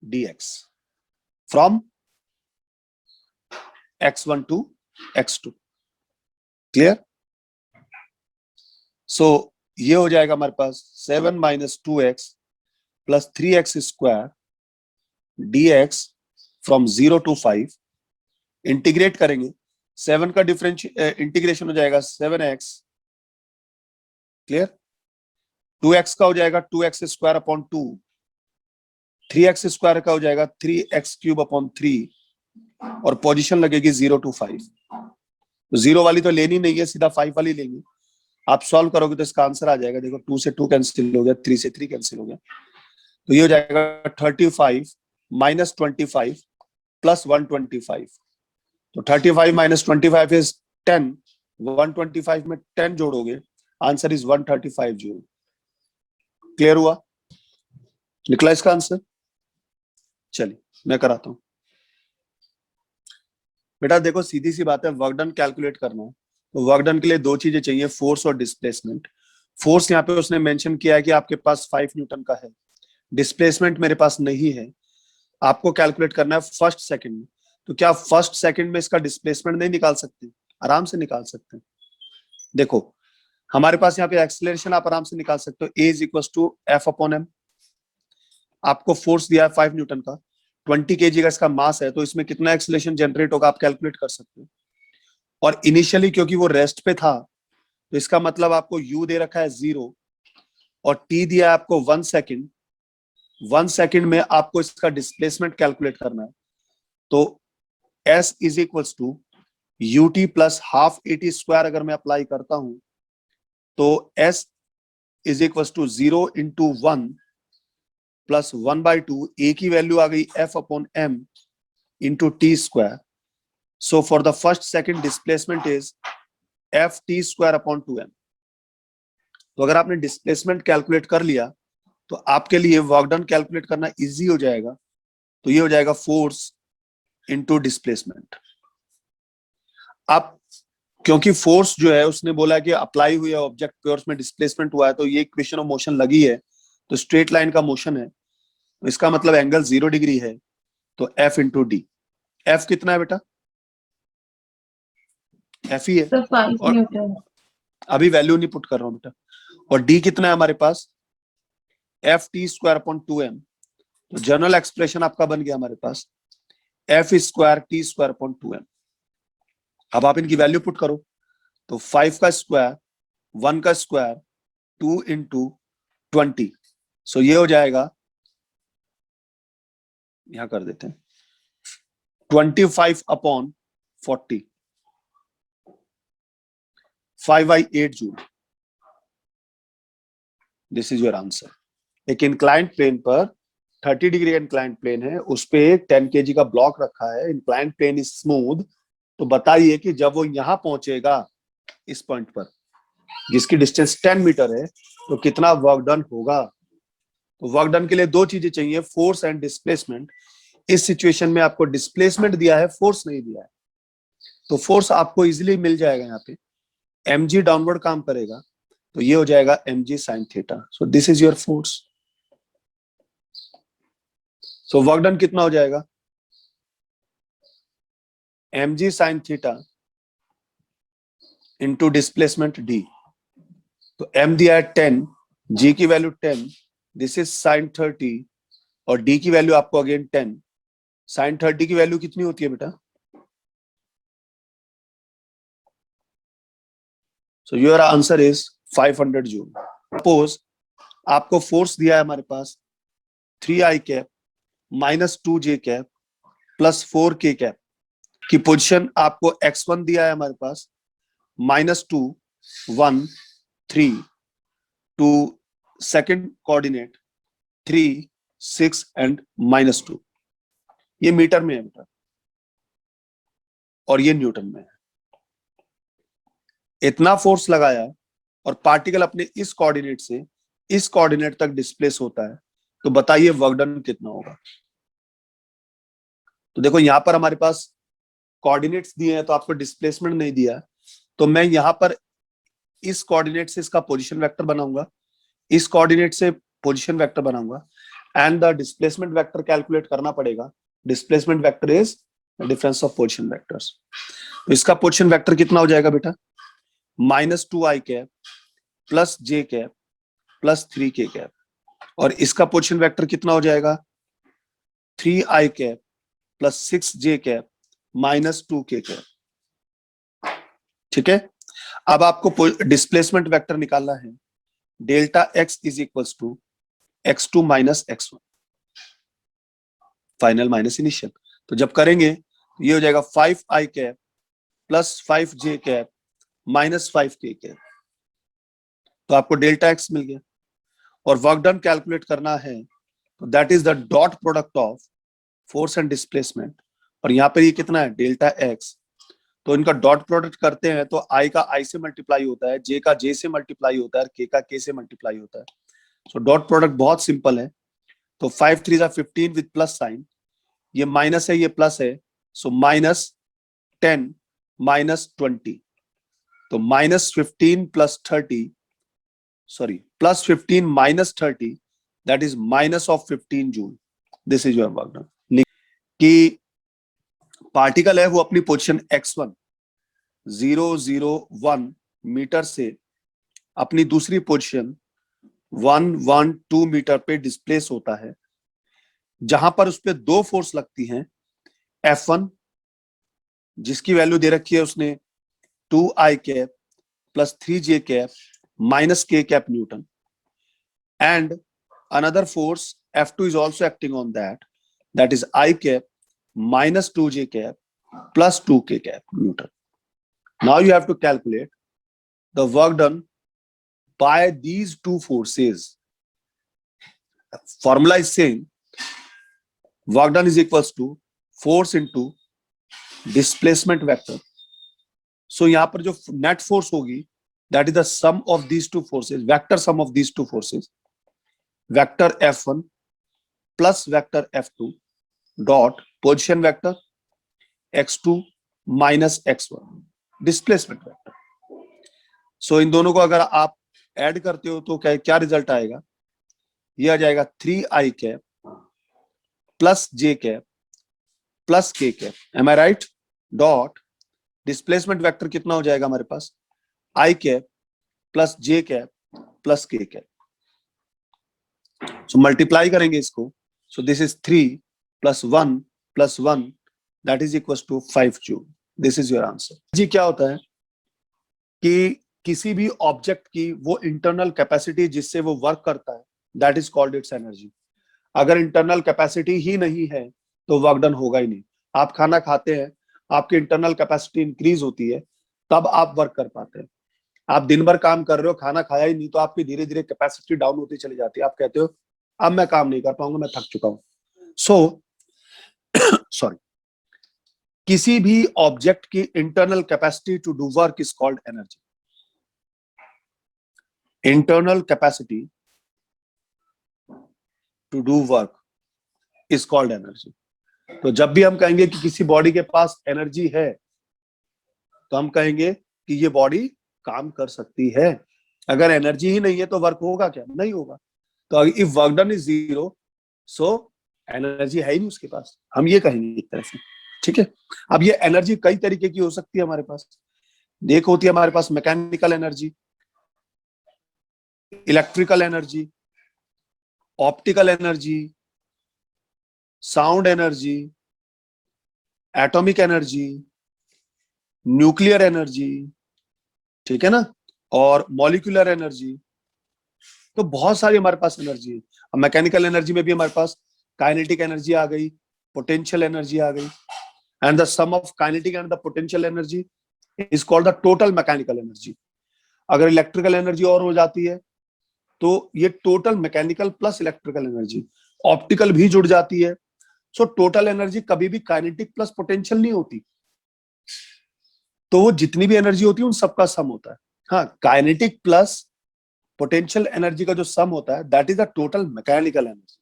dx from x1 to x2। Clear? So ये हो जाएगा हमारे पास 7 - 2x + 3x square dx from 0 to 5। Integrate करेंगे, 7 का इंटीग्रेशन हो जाएगा 7x। क्लियर? 2x का हो जाएगा 2x square upon 2, 3x square का हो जाएगा 3x क्यूब अपॉन 3, और पोजीशन लगेगी 0 टू 5। 0 वाली तो लेनी नहीं है, सीधा 5 वाली लेंगे। आप सॉल्व करोगे तो इसका आंसर आ जाएगा। देखो, 2 से 2 कैंसिल हो गया, 3 से 3 कैंसिल हो गया, तो ये हो जाएगा 35 - 25 + 125। तो 35 माइनस 25 इज 10, 125 में 10 जोड़ोगे, आंसर इज 135 जूल। क्लियर हुआ? निकला इसका आंसर? चलिए मैं कराता हूं। बेटा देखो सीधी सी बात है, वर्क डन कैलकुलेट करना है तो वर्क डन के लिए दो चीजें चाहिए, फोर्स और डिस्प्लेसमेंट। फोर्स यहाँ पे उसने मेंशन किया है कि आपके पास 5 न्यूटन का है, डिस्प्लेसमेंट मेरे पास नहीं है, आपको कैलकुलेट करना है फर्स्ट सेकंड में। तो क्या फर्स्ट सेकंड में इसका डिस्प्लेसमेंट नहीं निकाल सकते? आराम से निकाल सकते हैं। देखो हमारे पास यहाँ पे एक्सेलरेशन आप आराम से निकाल सकते हो, a is equal to F upon m. आपको फोर्स दिया है 5 न्यूटन का, 20 केजी का इसका मास है, तो इसमें कितना एक्सेलरेशन जनरेट होगा आप कैलकुलेट कर सकते हो। और इनिशियली क्योंकि वो रेस्ट पे था, तो इसका मतलब आपको u दे रखा है 0 और t दिया है आपको 1 सेकंड। 1 सेकंड में आपको इसका डिस्प्लेसमेंट कैलकुलेट करना है। तो s is equal to ut plus half at square अगर मैं अप्लाई करता हूं तो s is equal to 0 into 1 plus 1/2, a की वैल्यू आ गई f upon m into T square. So for the first second displacement is F T square upon 2m। तो अगर आपने डिस्प्लेसमेंट कैलकुलेट कर लिया तो आपके लिए वर्क डन कैलकुलेट करना इजी हो जाएगा। तो ये हो जाएगा फोर्स इनटू डिस्प्लेसमेंट। अब क्योंकि फोर्स जो है उसने बोला कि अप्लाई हुई है ऑब्जेक्ट पे और उसमें डिस्प्लेसमेंट हुआ है, तो ये इक्वेशन ऑफ मोशन लगी है, तो स्ट्रेट लाइन का मोशन है, तो इसका मतलब एंगल 0 डिग्री है। तो एफ इंटू डी। एफ कितना है बेटा? एफ ही है, और अभी वैल्यू नहीं पुट कर रहा हूं बेटा। और डी कितना है हमारे पास? F T square upon 2m। तो जनरल एक्सप्रेशन आपका बन गया हमारे पास F square t square upon 2m। अब आप इनकी वैल्यू पुट करो, तो 5 का स्क्वायर, 1 का स्क्वायर, 2 इंटू 20। सो ये हो जाएगा, यहां कर देते हैं 25 upon 40, 5/8 joule. This is your answer. एक इंक्लाइंड प्लेन पर 30 डिग्री इंक्लाइंड प्लेन है, उस पे 10 केजी का ब्लॉक रखा है, इंक्लाइंड प्लेन इज स्मूथ। तो बताइए कि जब वो यहां पहुंचेगा इस पॉइंट पर जिसकी डिस्टेंस 10 मीटर है, तो कितना वर्क डन होगा? तो वर्क डन के लिए दो चीजें चाहिए, फोर्स एंड डिस्प्लेसमेंट। इस सिचुएशन में आपको डिस्प्लेसमेंट दिया है, फोर्स नहीं दिया है, तो फोर्स आपको इजीली मिल जाएगा। यहाँ पे mg डाउनवर्ड काम करेगा, तो ये हो जाएगा mg sine theta. So this is your force. So work done कितना हो जाएगा? mg sine theta into displacement d। तो m दिया है 10, g की वैल्यू 10, दिस इज साइन 30 और d की वैल्यू आपको अगेन 10। साइन 30 की वैल्यू कितनी होती है बेटा? So your answer is 500 joule. Suppose आपको फोर्स दिया है हमारे पास 3i cap minus 2j cap plus 4k cap की पोजीशन आपको x1 दिया है हमारे पास -2, 1, 3 टू सेकंड कोऑर्डिनेट 3, 6 एंड -2। ये मीटर में है बेटा और ये न्यूटन में है। इतना फोर्स लगाया और पार्टिकल अपने इस कोऑर्डिनेट से इस कोऑर्डिनेट तक डिस्प्लेस होता है, तो बताइए वर्क डन कितना होगा? तो देखो यहां पर हमारे पास कोऑर्डिनेट्स दिए हैं तो आपको डिस्प्लेसमेंट नहीं दिया, तो मैं यहां पर इस कोऑर्डिनेट से इसका पोजीशन वेक्टर बनाऊंगा, इस कोऑर्डिनेट से पोजीशन वेक्टर बनाऊंगा, and the displacement vector calculate करना पड़ेगा। Displacement vector is the difference of position vectors. तो इसका पोजीशन वेक्टर कितना हो जाएगा बेटा? -2i cap plus j cap plus 3k cap. और इसका पोजीशन वेक्टर कितना हो जाएगा? 3i cap plus 6j cap -2k cap. ठीक है, अब आपको डिस्प्लेसमेंट वेक्टर निकालना है। Delta x is equal to x2 minus x1, final minus initial. तो जब करेंगे ये हो जाएगा 5i cap plus 5j cap minus 5k cap. तो आपको डेल्टा x मिल गया और वर्क डन कैलकुलेट करना है, तो that is the dot product of force and displacement. और यहाँ पर ये कितना है? डेल्टा x तो इनका डॉट प्रोडक्ट करते हैं तो आई का आई से मल्टीप्लाई होता है, जे का जे से मल्टीप्लाई होता है, के का के से मल्टीप्लाई होता है। सो डॉट प्रोडक्ट बहुत सिंपल है। तो 5 3 15 विद प्लस साइन, ये माइनस है ये प्लस है, सो -10 -20, तो -15 plus 30, sorry +15 -30, that is -15 joule. This is your work done. कि पार्टिकल है वो अपनी पोजीशन x1 001 मीटर से अपनी दूसरी पोजीशन 112 मीटर पे डिस्प्लेस होता है, जहां पर उस पर दो फोर्स लगती हैं, F1 जिसकी वैल्यू दे रखी है उसने 2i cap plus 3j cap minus k cap Newton, and another force F2 is also acting on that is I cap minus 2j cap plus 2k cap Newton. Now you have to calculate the work done by these two forces. Formula is saying work done is equals to force into displacement vector. So यहाँ पर जो net force होगी, that is the sum of these two forces, vector sum of these two forces, vector F1 plus vector F2 dot position vector x2 minus x1 displacement vector. So इन दोनों को अगर आप ऐड करते हो तो क्या रिजल्ट आएगा? ये आ जाएगा 3i cap plus j cap plus k cap, am I right? Dot displacement vector कितना हो जाएगा हमारे पास? i cap plus j cap plus k cap. So multiply करेंगे इसको, so this is 3 plus 1 plus 1, that is equal to 5 joule. This is your answer. जी क्या होता है कि किसी भी ऑब्जेक्ट की वो इंटरनल कैपेसिटी जिससे वो वर्क करता है, that is called its energy. अगर इंटरनल कैपेसिटी ही नहीं है तो वर्क डन होगा ही नहीं। आप खाना खाते हैं, आपकी इंटरनल कैपेसिटी इंक्रीज होती है, तब आप वर्क कर पाते हैं। आप दिन भर काम कर रहे हो, खाना खाया ही नहीं, तो आपकी धीरे धीरे कैपेसिटी डाउन होती चली जाती है। आप कहते हो अब मैं काम नहीं कर पाऊंगा, मैं थक चुका हूं। सो सॉरी, किसी भी ऑब्जेक्ट की internal capacity to do work is called energy. Internal capacity to do work is called energy. तो जब भी हम कहेंगे कि किसी बॉडी के पास एनर्जी है, तो हम कहेंगे कि ये बॉडी काम कर सकती है। अगर एनर्जी ही नहीं है तो वर्क होगा क्या? नहीं होगा। तो if work done is 0, so energy है ही नहीं उसके पास, हम ये कहेंगे एक तरह से। ठीक है, अब ये एनर्जी कई तरीके की हो सकती है हमारे पास। देख, होती है हमारे पास mechanical energy, electrical energy, optical energy, sound energy, atomic energy, nuclear energy, ठीक है ना, और मॉलिक्यूलर एनर्जी। तो बहुत सारी हमारे पास एनर्जी है। अब मैकेनिकल एनर्जी में भी हमारे पास काइनेटिक एनर्जी आ गई, पोटेंशियल एनर्जी आ गई, and the sum of kinetic and the potential energy is called the total mechanical energy. अगर इलेक्ट्रिकल एनर्जी और हो जाती है तो ये total mechanical plus electrical energy, optical भी जुड़ जाती है। सो टोटल एनर्जी कभी भी काइनेटिक प्लस पोटेंशियल नहीं होती। तो वो जितनी भी एनर्जी होती है उन सबका सम होता है। हाँ, काइनेटिक प्लस पोटेंशियल एनर्जी का जो सम होता है, that is the total mechanical energy.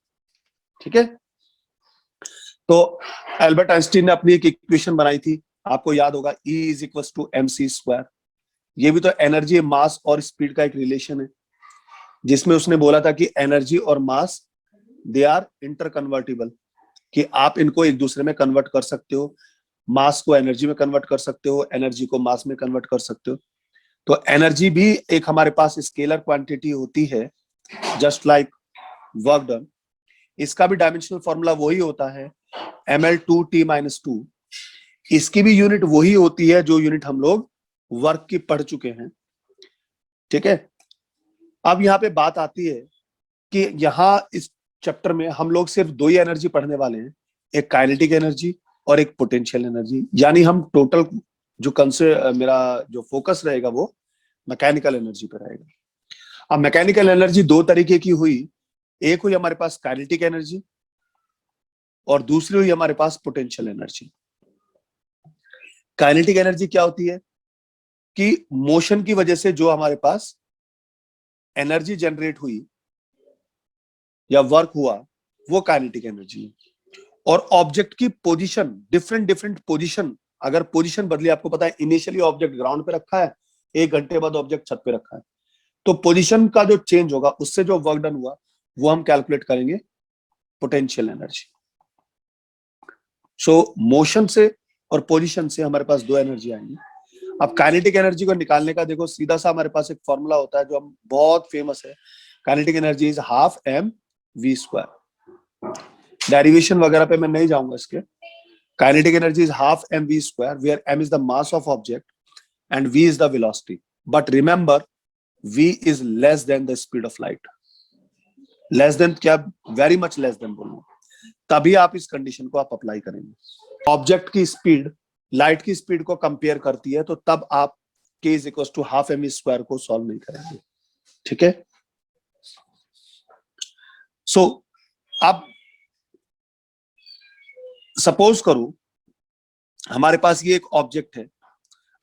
ठीक है, तो एल्बर्ट आइंस्टीन ने अपनी एक इक्वेशन बनाई थी, आपको याद होगा, E is equal to mc²। ये भी तो एनर्जी, मास और स्पीड का एक रिलेशन है, जिसमें उसने बोला था कि एनर्जी और मास दे आर इंटर कन्वर्टिबल, कि आप इनको एक दूसरे में कन्वर्ट कर सकते हो। मास को एनर्जी में कन्वर्ट कर सकते हो, एनर्जी को मास में कन्वर्ट कर सकते हो। तो एनर्जी भी एक हमारे पास स्केलर क्वांटिटी होती है, जस्ट लाइक वर्क डन। इसका भी डायमेंशनल फॉर्मूला वही होता है, ml2t-2। इसकी भी यूनिट वही होती है जो यूनिट हम लोग वर्क की पढ़ चुके हैं। ठीक है, अब यहाँ पे बात आती है कि यहाँ इस चैप्टर में हम लोग सिर्फ दो ही एनर्जी पढ़ने वाले हैं, एक काइनेटिक एनर्जी और एक पोटेंशियल एनर्जी। यानी हम टोटल जो मेरा जो फोकस रहेगा वो मैकेनिकल एनर्जी पर रहेगा। अब मैकेनिकल एनर्जी दो तरीके की हुई, एक हुई हमारे पास काइनेटिक एनर्जी और दूसरी हुई हमारे पास पोटेंशियल एनर्जी। काइनेटिक एनर्जी क्या होती है कि मोशन की वजह से जो हमारे पास एनर्जी जनरेट हुई या वर्क हुआ वो काइनेटिक एनर्जी है। और ऑब्जेक्ट की पोजीशन, डिफरेंट डिफरेंट पोजीशन, अगर पोजीशन बदली, आपको पता है इनिशियली ऑब्जेक्ट ग्राउंड पे रखा है, 1 घंटे बाद ऑब्जेक्ट छत पे रखा है, तो पोजीशन का जो चेंज होगा उससे जो वर्क डन हुआ वो हम कैलकुलेट करेंगे पोटेंशियल एनर्जी। सो मोशन से और पोजीशन से हमारे पास 2 एनर्जी आएंगी। अब काइनेटिक एनर्जी को निकालने का देखो सीधा सा हमारे पास एक फॉर्मूला होता है जो हम बहुत फेमस है, kinetic energy is half M V square. Derivation वगैरह पे मैं नहीं जाऊंगा इसके। Kinetic energy is half M V square, where M is the mass of object and V is the velocity. But remember v is less than the speed of light. Less than क्या, वेरी मच लेस देन बोलूं, तभी आप इस कंडीशन को आप अप्लाई करेंगे। ऑब्जेक्ट की स्पीड लाइट की स्पीड को कंपेयर करती है, तो तब आप k is equal to half M square को सॉल्व नहीं करेंगे। ठीक है। सो अब सपोज करो हमारे पास ये एक ऑब्जेक्ट है,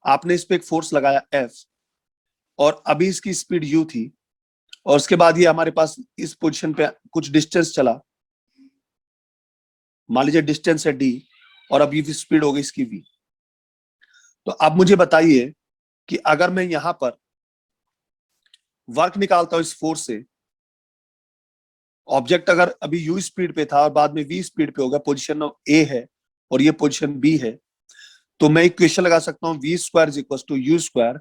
आपने इस पे एक फोर्स लगाया F, और अभी इसकी स्पीड u थी, और उसके बाद ये हमारे पास इस पोजीशन पे कुछ डिस्टेंस चला, मान लीजिए डिस्टेंस है d, और अभी स्पीड हो गई इसकी v। तो अब मुझे बताइए कि अगर मैं यहां पर वर्क निकालता हूं इस फोर्स से, ऑब्जेक्ट अगर अभी u स्पीड पे था और बाद में v स्पीड पे होगा, पोजीशन a है और ये पोजीशन b है, तो मैं इक्वेशन लगा सकता हूं v square is equal to u square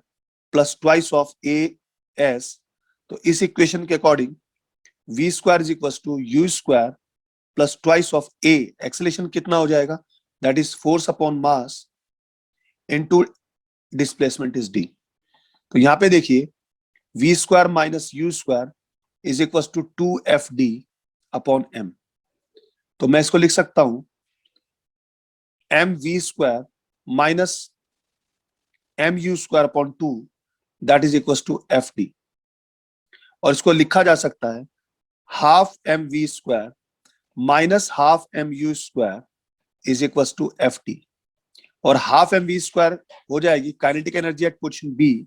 plus twice of a s। तो इस इक्वेशन के according v square is equal to u square plus twice of a, acceleration कितना हो जाएगा, that is force upon mass into displacement is d। तो यहां पे देखिए v square minus u square is equal to 2fd upon m। तो मैं इसको लिख सकता हूं mv square minus mu square upon 2 that is equal to fd। और इसको लिखा जा सकता है half mv square minus half mu square is equal to fd। और हाफ mv स्क्वायर हो जाएगी kinetic energy at position B,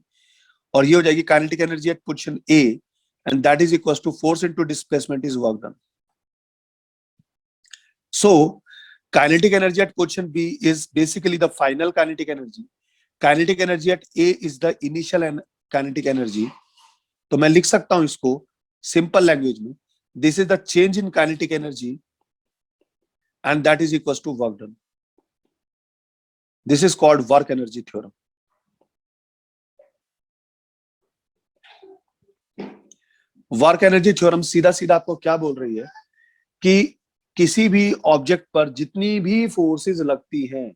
और ये हो जाएगी kinetic energy at position A, and that is equal to force into displacement is work done. So kinetic energy at position B is basically the final kinetic energy. Kinetic energy eight A is the initial kinetic energy. तो मैं लिख सकता हूं इसको सिंपल लैंग्वेज में, this is the change in kinetic energy and that is equal to work done. This is called work energy theorem. Work energy theorem सीधा सीधा आपको क्या बोल रही है कि किसी भी ऑब्जेक्ट पर जितनी भी फोर्सेस लगती हैं,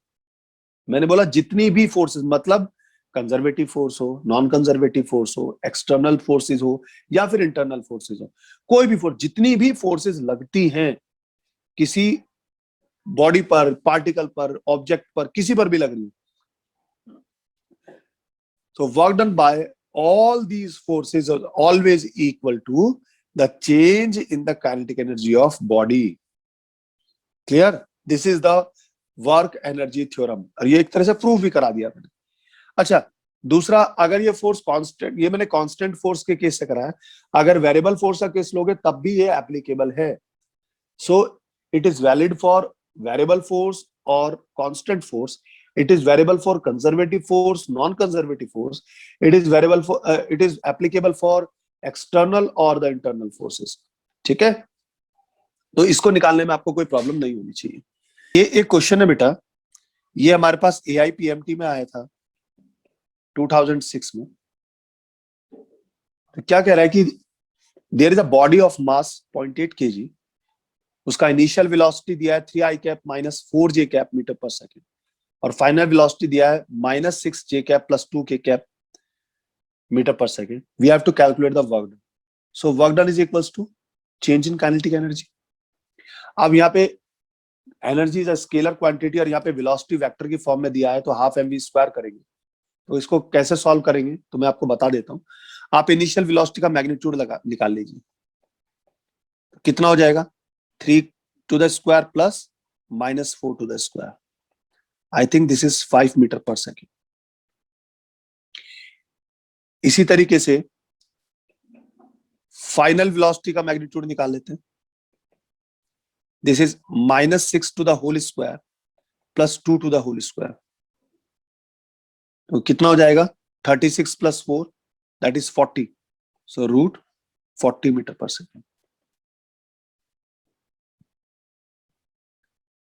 मैंने बोला जितनी भी फोर्सेस, मतलब कंजर्वेटिव फोर्स हो, नॉन कंजर्वेटिव फोर्स हो, एक्सटर्नल फोर्सेस हो या फिर इंटरनल फोर्सेस हो, कोई भी फोर्स, जितनी भी फोर्सेस लगती हैं किसी बॉडी पर, पार्टिकल पर, ऑब्जेक्ट पर, किसी पर भी लग रही है, so work done by all these forces are always equal to the change in the kinetic energy of body. Clear? This is the work energy theorem, और ये एक तरह से प्रूव भी करा दिया मैंने। अच्छा, दूसरा, अगर ये फोर्स कांस्टेंट, ये मैंने कांस्टेंट फोर्स के केस से करा है, अगर वेरिएबल फोर्स का केस लोगे तब भी ये एप्लीकेबल है। So it is valid for variable force और constant force, it is variable for conservative force, non-conservative force, it is variable for it is applicable for external or the internal forces। ठीक है, तो इसको निकालने में आपको कोई प्रॉब्लम नहीं होनी चाहिए। ये एक क्वेश्चन है बेटा, ये हमारे पास AIPMT में आया था 2006 में। तो क्या कह रहा है कि there is a body of mass 0.8 kg, उसका इनिशियल वेलोसिटी दिया है 3i cap minus 4j cap metre पर सेकेंड, और फाइनल वेलोसिटी दिया है minus 6j cap plus 2k cap metre पर second. We have to calculate the work done. So work done is equals to change in kinetic energy. अब यहाँ पे energy is a scalar quantity और यहाँ पे वेलोसिटी वेक्टर की फॉर्म में दिया है, तो हाफ mv स्क्वायर करेंगे। तो इसको कैसे सॉल्व करेंगे तो मैं आपको बता देता हूँ। आप इनिशियल वेलोसिटी का मैग्नीट्यूड निकाल लीजिए, कितना हो जाएगा 3 to the square plus minus 4 to the square. I think this is 5 metre पर सेकेंड। इसी तरीके से फाइनल वेलोसिटी का मैग्नीट्यूड निकाल लेते हैं। This is -6 to the whole square plus 2 to the whole square. तो कितना हो जाएगा? 36 plus 4 that is 40। So root 40 metre पर सेकेंड।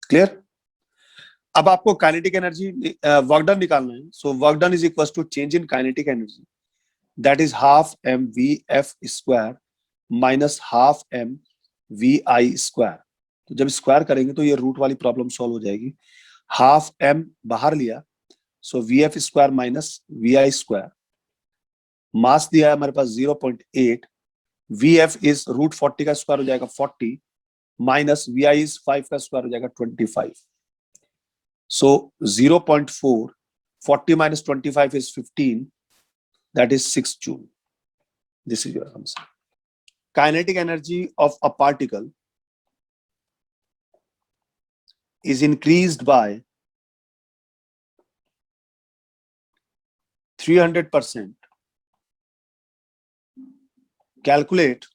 क्लियर? अब आपको काइनेटिक एनर्जी वर्क डन निकालना है। So work done is equal to change in kinetic energy, that is half M V F square minus half M V I square. तो जब स्क्वायर करेंगे तो ये रूट वाली प्रॉब्लम सॉल्व हो जाएगी। हाफ एम बाहर लिया, so v F square minus we I square. Mass दिया है हमारे पास 0.8, वी एफ इज रूट 40 का स्क्वायर हो जाएगा 40 माइनस वी आई इज 5 का स्क्वायर हो जाएगा 25। So 0.4, 40 minus 25 is 15. That is 6 Joule. This is your answer. Kinetic energy of a particle is increased by 300%. Calculate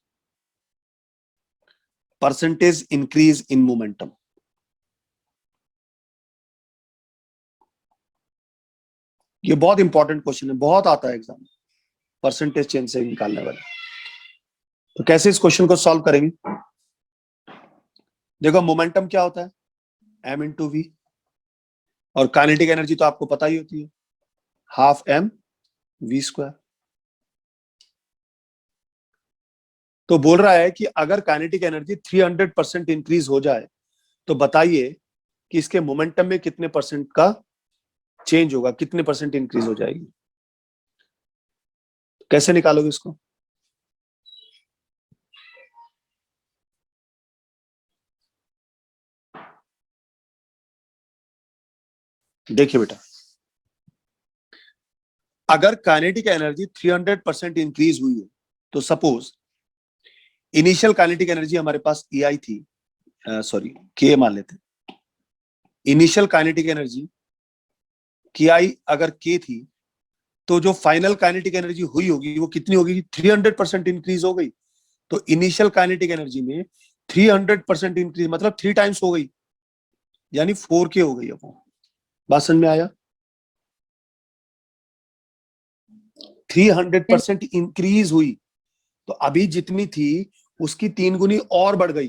percentage increase in momentum. ये बहुत इंपॉर्टेंट क्वेश्चन है, बहुत आता है एग्जाम में, परसेंटेज चेंज से निकालने वाले। तो कैसे इस क्वेश्चन को सॉल्व करेंगे? देखो मोमेंटम क्या होता है? m इंटू वी, और काइनेटिक एनर्जी तो आपको पता ही होती है, हाफ m v स्क्वायर। तो बोल रहा है कि अगर काइनेटिक एनर्जी 300% इंक्रीज हो जाए तो बताइए कि इसके मोमेंटम में कितने परसेंट का चेंज होगा, कितने परसेंट इंक्रीज हो जाएगी। कैसे निकालोगे इसको? देखिए बेटा, अगर काइनेटिक एनर्जी 300% इंक्रीज हुई है तो सपोज इनिशियल काइनेटिक एनर्जी हमारे पास ई आई थी, सॉरी के मान लेते हैं। इनिशियल काइनेटिक एनर्जी की आई अगर के थी तो जो फाइनल काइनेटिक एनर्जी हुई होगी वो कितनी होगी? 300% इंक्रीज हो गई। तो इनिशियल काइनेटिक एनर्जी में 300% इंक्रीज मतलब 3 टाइम्स हो गई, यानी 4K हो गई। अब बात समझ में आया? 300% इंक्रीज हुई तो अभी जितनी थी उसकी 3 गुनी और बढ़ गई,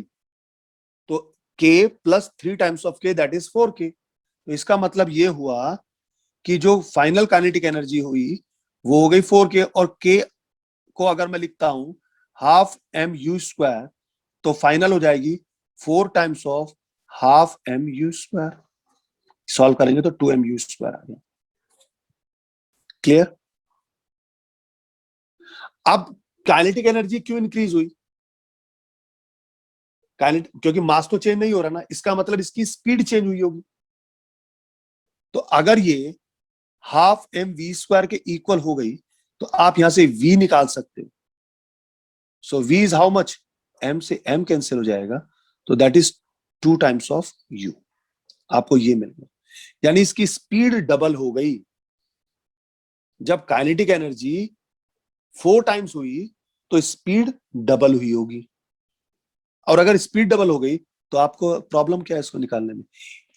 तो K plus 3 times of K that is 4K। तो इसका मतलब ये हुआ कि जो फाइनल काइनेटिक एनर्जी हुई वो हो गई 4K, और K को अगर मैं लिखता हूं हाफ एम यू स्क्वायर तो फाइनल हो जाएगी 4 times of half M U square. Solve करेंगे तो 2 MU स्क्वायर आ गया। क्लियर? अब काइनेटिक एनर्जी क्यों इंक्रीज हुई? क्योंकि मास तो चेंज नहीं हो रहा ना, इसका मतलब इसकी स्पीड चेंज हुई होगी। तो अगर ये हाफ एम वी स्क्वायर के इक्वल हो गई तो आप यहां से v निकाल सकते हो। सो v is how much? m से m कैंसिल हो जाएगा, तो that is 2 times of u। आपको ये मिल गया, यानी इसकी स्पीड डबल हो गई। जब काइनेटिक एनर्जी 4 टाइम्स हुई तो स्पीड डबल हुई होगी, और अगर स्पीड डबल हो गई तो आपको प्रॉब्लम क्या है इसको निकालने में?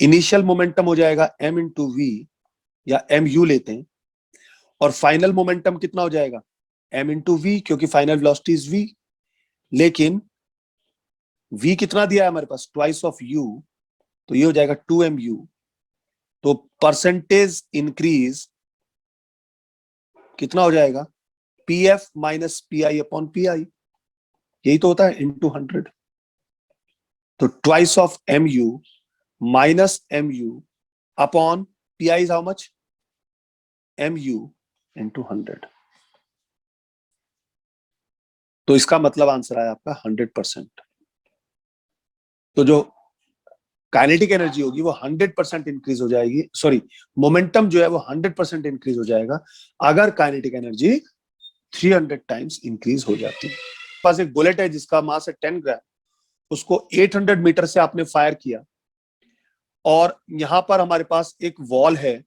इनिशियल मोमेंटम हो जाएगा m इंटू वी, या एम यू लेते हैं, और फाइनल मोमेंटम कितना हो जाएगा? m इंटू वी, क्योंकि फाइनल वेलोसिटी इज v। लेकिन v कितना दिया है हमारे पास? ट्वाइस ऑफ u, तो ये हो जाएगा 2mu। तो परसेंटेज इंक्रीज कितना हो जाएगा? pf minus P I upon P I, यही तो होता है, इंटू 100। तो twice of mu minus mu upon P I is how much? mu into 100। तो इसका मतलब आंसर आया आपका 100%। तो जो काइनेटिक एनर्जी होगी वो 100% इंक्रीज हो जाएगी, सॉरी मोमेंटम जो है वो 100% इंक्रीज हो जाएगा अगर काइनेटिक एनर्जी 300 टाइम्स इंक्रीज हो जाती है। पास एक बुलेट है जिसका मास है 10 ग्राम, उसको 800 मीटर से आपने फायर किया, और यहां पर हमारे पास एक वॉल है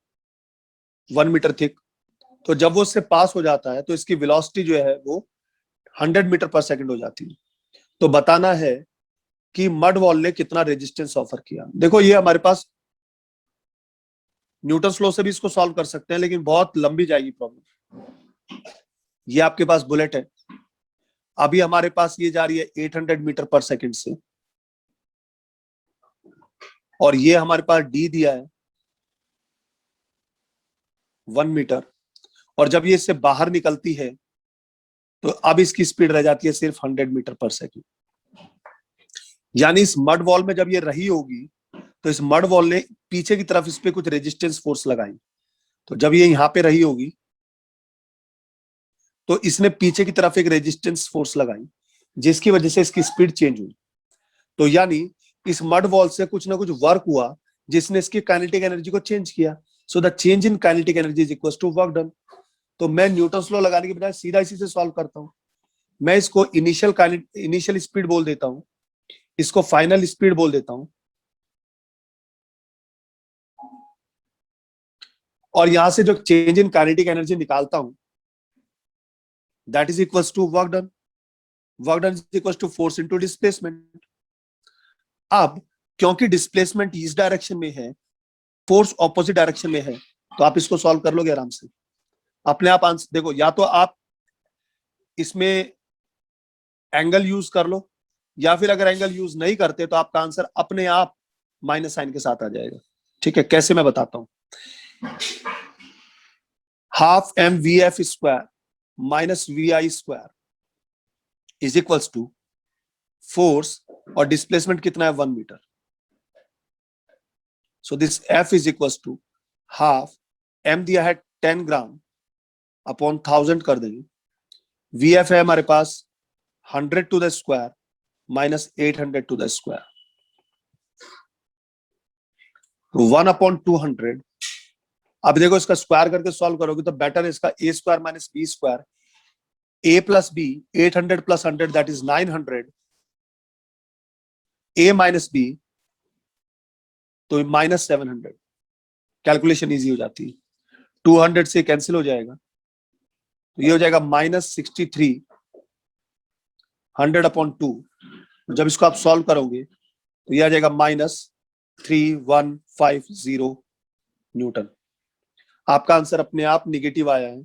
1 मीटर थिक, तो जब वो उससे पास हो जाता है तो इसकी वेलोसिटी जो है वो 100 मीटर पर सेकंड हो जाती है। तो बताना है कि मड वॉल ने कितना रेजिस्टेंस ऑफर किया। देखो ये हमारे पास न्यूटन लॉ से भी इसको सॉल्व कर सकते हैं, लेकिन बहुत लंबी जाएगी प्रॉब्लम। ये आपके पास बुलेट है, अभी हमारे पास ये जा रही है 800 मीटर पर सेकंड से, और ये हमारे पास डी दिया है 1 मीटर, और जब ये इससे बाहर निकलती है तो अब इसकी स्पीड रह जाती है सिर्फ 100 मीटर पर सेकंड। यानी इस मड वॉल में जब ये रही होगी तो इस मड वॉल ने पीछे की तरफ इस पे कुछ रेजिस्टेंस फोर्स लगाई, तो जब ये यहां पे रही होगी तो इसने पीछे की तरफ एक रेजिस्टेंस फोर्स लगाई, जिसकी वजह से इसकी स्पीड चेंज हुई। तो यानी इस मड वॉल से कुछ ना कुछ वर्क हुआ जिसने इसकी काइनेटिक एनर्जी को चेंज किया। So the change in kinetic energy is equal to work done. तो मैं न्यूटन लॉ लगाने के बजाय सीधा इसी से सॉल्व करता हूं। मैं इसको इनिशियल स्पीड बोल देता हूं, इसको फाइनल स्पीड बोल देता हूं, और यहां से जो चेंज इन काइनेटिक एनर्जी निकालता हूं that is equal to work done. Work done is equal to force into displacement. अब क्योंकि डिस्प्लेसमेंट इस डायरेक्शन में है, फोर्स ऑपोजिट डायरेक्शन में है, तो आप इसको सॉल्व कर लोगे आराम से अपने आप। आंसर देखो, या तो आप इसमें एंगल यूज कर लो, या फिर अगर एंगल यूज नहीं करते तो आपका आंसर अपने आप माइनस साइन के साथ आ जाएगा। ठीक है, कैसे मैं बताता हूं। Half M V F square minus we I square is equals to force, और डिस्प्लेसमेंट कितना है 1 metre. So this F is equals to half, M दिया है 10 ग्राम अपॉन 1000 कर देंगे, वी एफ है हमारे पास 100 to the square minus 800 to the square, 1/200। अब देखो इसका स्क्वायर करके सॉल्व करोगे तो बेटर है इसका a square minus b square, a plus b 800 plus 100 that is 900, a minus b तो माइनस 700। कैलकुलेशन इजी हो जाती है, 200 से कैंसिल हो जाएगा, तो ये हो जाएगा -63 100/2। जब इसको आप सॉल्व करोगे तो ये आ जाएगा -3150 न्यूटन। आपका आंसर अपने आप निगेटिव आया है।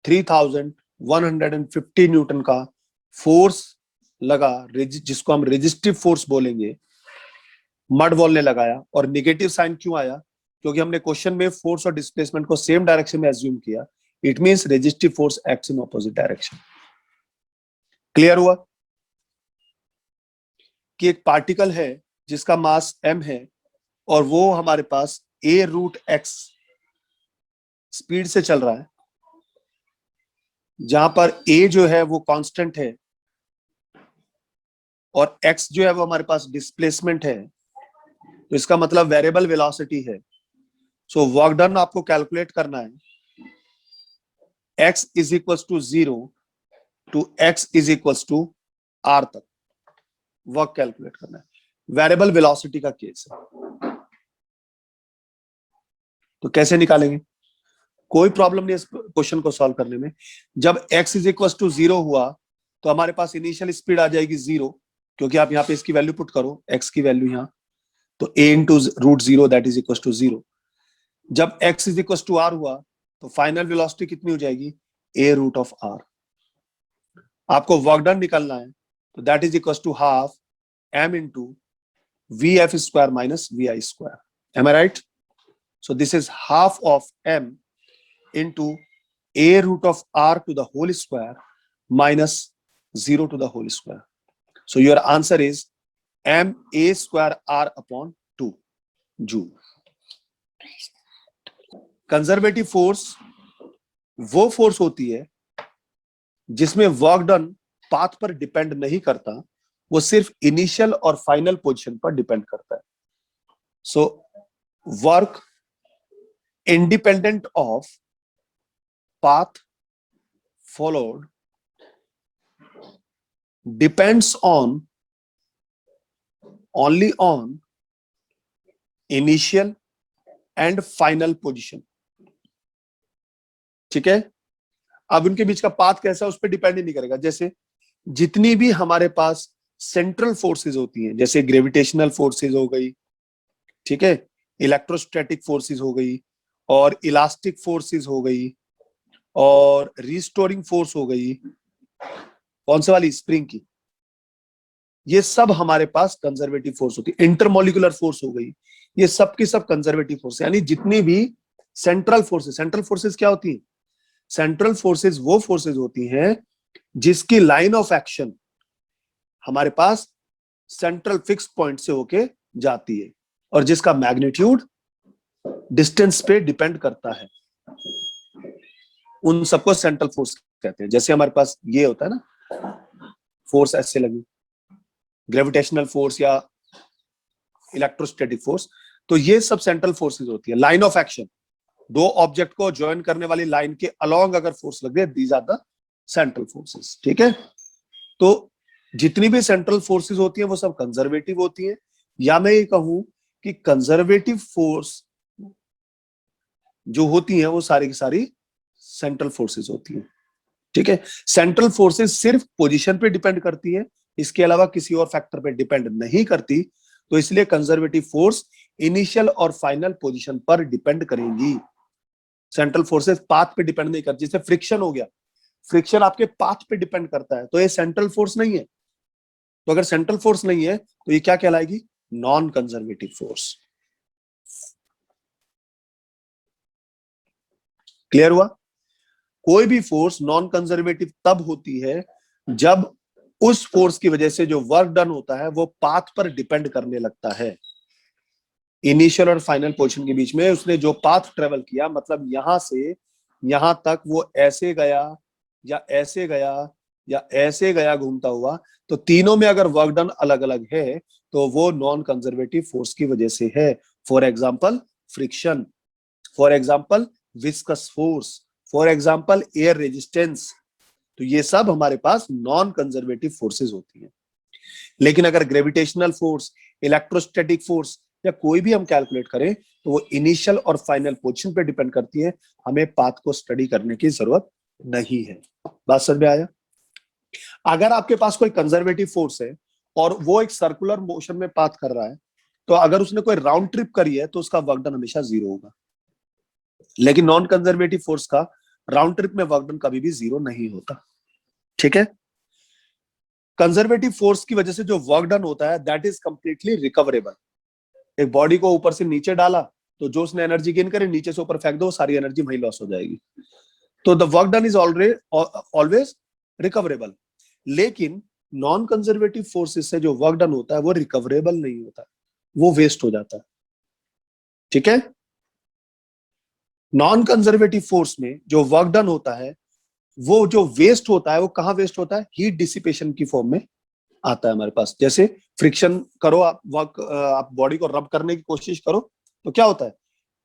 3150 न्यूटन का फोर्स लगा, जिसको हम रेजिस्टिव फोर्स बोलेंगे, मड वॉल ने लगाया। और निगेटिव साइन क्यों आया? क्योंकि हमने क्वेश्चन में फोर्स और डिस्प्लेसमेंट को सेम डायरेक्शन में एज्यूम किया। It means resistive force acts in opposite direction. Clear हुआ कि एक पार्टिकल है जिसका मास m है और वो हमारे पास a√x स्पीड से चल रहा है, जहां पर a जो है वो कांस्टेंट है और x जो है वो हमारे पास डिस्प्लेसमेंट है, तो इसका मतलब वेरिएबल वेलोसिटी है। सो वर्क डन आपको कैलकुलेट करना है x is equal to 0 to x is equal to r तक वर्क कैलकुलेट करना है। वेरिएबल वेलोसिटी का केस है, तो कैसे निकालेंगे? कोई प्रॉब्लम नहीं इस क्वेश्चन को सॉल्व करने में। जब x इज इक्वल टू 0 हुआ तो हमारे पास इनिशियल स्पीड आ जाएगी 0, क्योंकि आप यहाँ पे इसकी वैल्यू पुट करो, x की वैल्यू यहाँ, तो a into √0 that is equal to 0। जब x is equal to r हुआ तो फाइनल वेलोसिटी कितनी हो जाएगी? a√r। आपको वर्क डन निकालना है, तो that is equal to half m into V F square minus we I square. Am I right? So this is half of m into a√r to the whole square minus 0 to the whole square. So your answer is ma square r upon 2 joule. Conservative force वो फोर्स होती है जिसमें वर्क डन पाथ पर डिपेंड नहीं करता, वो सिर्फ इनिशियल और फाइनल पोजीशन पर डिपेंड करता है। So work independent of path followed depends on only on initial and final position. ठीक है, अब उनके बीच का पाथ कैसा है उस पर डिपेंड ही नहीं करेगा। जैसे जितनी भी हमारे पास सेंट्रल फोर्सेस होती हैं, जैसे ग्रेविटेशनल फोर्सेस हो गई, ठीक है, इलेक्ट्रोस्टैटिक फोर्सेस हो गई, और इलास्टिक फोर्सेस हो गई, और रिस्टोरिंग फोर्स हो गई, कौन से वाली, स्प्रिंग की, ये सब हमारे पास कंजर्वेटिव फोर्स होती है। इंटरमोलिकुलर फोर्स हो गई, ये सब की सब कंजर्वेटिव फोर्स, यानी जितनी भी सेंट्रल फोर्सेस क्या होती है? सेंट्रल फोर्सेस वो फोर्सेस होती हैं जिसकी लाइन ऑफ एक्शन हमारे पास सेंट्रल फिक्स पॉइंट से होके जाती है, और जिसका मैग्नीट्यूड डिस्टेंस पे डिपेंड करता है। उन सबको सेंट्रल फोर्स कहते हैं। जैसे हमारे पास ये होता है ना, फोर्स ऐसे लगी, ग्रेविटेशनल फोर्स या इलेक्ट्रोस्टैटिक फोर्स, तो ये सब सेंट्रल फोर्सेस होती है। लाइन ऑफ एक्शन, दो ऑब्जेक्ट को ज्वाइन करने वाली लाइन के अलोंग अगर फोर्स लग रही है, these are the central forces. ठीक है, तो जितनी भी सेंट्रल फोर्सेस होती है वो सब कंजर्वेटिव होती है, या मैं ये कहूं कि कंजर्वेटिव फोर्स जो होती है वो सारी की सारी सेंट्रल फोर्सेस होती है। ठीक है, सेंट्रल फोर्सेस सिर्फ पोजीशन पे डिपेंड करती है, इसके अलावा किसी और फैक्टर पे डिपेंड नहीं करती, तो इसलिए कंजर्वेटिव फोर्स इनिशियल और फाइनल पोजीशन पर डिपेंड करेंगी। सेंट्रल फोर्सेस पाथ पे डिपेंड नहीं करती। जैसे फ्रिक्शन हो गया, फ्रिक्शन आपके पाथ पे डिपेंड करता है, तो ये सेंट्रल फोर्स नहीं है। तो अगर सेंट्रल फोर्स नहीं है तो ये क्या कहलाएगी? Non conservative force. क्लियर हुआ? कोई भी फोर्स नॉन कंजर्वेटिव तब होती है जब उस फोर्स की वजह से जो वर्क डन होता है वो पाथ पर डिपेंड करने लगता है। इनिशियल और फाइनल पोजीशन के बीच में उसने जो पाथ ट्रेवल किया, मतलब यहां से यहां तक वो ऐसे गया या ऐसे गया या ऐसे गया घूमता हुआ, तो तीनों में अगर वर्क डन अलग अलग है तो वो नॉन कंजर्वेटिव फोर्स की वजह से है। For example friction, for example viscous force, for example air resistance, तो ये सब हमारे पास नॉन कंजर्वेटिव फोर्सेस होती हैं। लेकिन अगर ग्रेविटेशनल फोर्स, इलेक्ट्रोस्टैटिक फोर्स या कोई भी हम कैलकुलेट करें तो वो इनिशियल और फाइनल पोजीशन पे डिपेंड करती है, हमें पाथ को स्टडी करने की जरूरत नहीं है। बात समझ में आया? अगर आपके पास कोई कंजर्वेटिव फोर्स है और वो एक सर्कुलर मोशन में पाथ कर रहा है, तो अगर उसने कोई राउंड ट्रिप करी है तो उसका वर्क डन हमेशा 0 होगा। लेकिन नॉन कंजर्वेटिव फोर्स का राउंड ट्रिप में वर्क डन कभी भी 0 नहीं होता। ठीक है, कंजर्वेटिव फोर्स की वजह से जो वर्क डन होता है दैट इज कंप्लीटली रिकवरेबल। एक बॉडी को ऊपर से नीचे डाला तो जो उसने एनर्जी गेन करे, नीचे से ऊपर फेंक दो, सारी एनर्जी वहीं लॉस हो जाएगी। तो the work done is always recoverable. लेकिन नॉन कंजर्वेटिव फोर्सेस से जो वर्क डन होता है वो रिकवरेबल नहीं होता, वो वेस्ट हो जाता है। ठीक है, नॉन कंजर्वेटिव फोर्स में जो वर्क डन होता है वो जो वेस्ट होता है वो कहां वेस्ट होता है? हीट डिसिपेशन की फॉर्म में आता है हमारे पास। जैसे फ्रिक्शन करो आप, आप बॉडी को रब करने की कोशिश करो तो क्या होता है?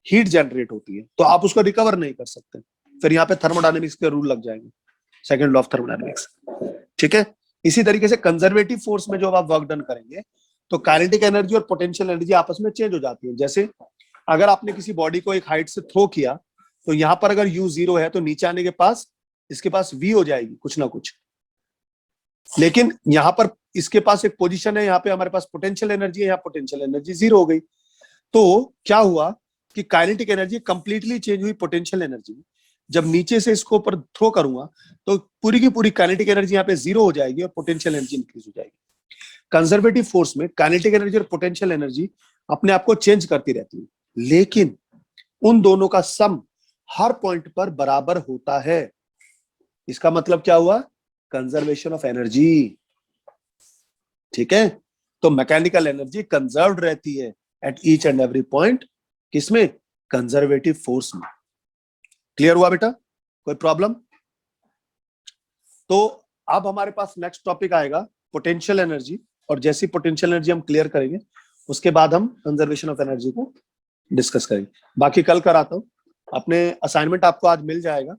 हीट जनरेट होती है, तो आप उसको रिकवर नहीं कर सकते। फिर यहाँ पे थर्मोडायनेमिक्स के रूल लग जाएंगे, सेकंड लॉ ऑफ थर्मोडायनेमिक्स। ठीक है, इसी तरीके से कंजर्वेटिव फोर्स में जो आप वर्क डन करेंगे तो काइनेटिक एनर्जी और पोटेंशियल एनर्जी आपस में चेंज हो जाती है। जैसे अगर आपने किसी बॉडी को एक हाइट से थ्रो किया तो यहां पर अगर u 0 है तो नीचे आने के पास इसके पास v हो जाएगी कुछ ना कुछ। लेकिन यहां पर इसके पास एक पोजीशन है, यहाँ पे हमारे पास पोटेंशियल एनर्जी है, यहाँ पोटेंशियल एनर्जी 0 हो गई। तो क्या हुआ कि काइनेटिक एनर्जी कंप्लीटली चेंज हुई पोटेंशियल एनर्जी में। जब नीचे से इसको ऊपर थ्रो करूंगा तो पूरी की पूरी काइनेटिक एनर्जी यहाँ पे 0 हो जाएगी और पोटेंशियल एनर्जी इंक्रीज हो जाएगी। कंजर्वेटिव फोर्स में काइनेटिक एनर्जी और पोटेंशियल एनर्जी अपने आप को चेंज करती रहती है, लेकिन उन दोनों का सम हर पॉइंट पर बराबर होता है। इसका मतलब क्या हुआ? Conservation of energy. ठीक है, तो मैकेनिकल एनर्जी कंजर्व्ड रहती है at each and every point, किसमें? कंजर्वेटिव फोर्स में। क्लियर हुआ बेटा? कोई प्रॉब्लम? तो अब हमारे पास नेक्स्ट टॉपिक आएगा पोटेंशियल एनर्जी, और जैसी पोटेंशियल एनर्जी हम क्लियर करेंगे उसके बाद हम कंजर्वेशन ऑफ एनर्जी को डिस्कस करेंगे। बाकी कल कराता हूं, अपने असाइनमेंट आपको आज मिल जाएगा।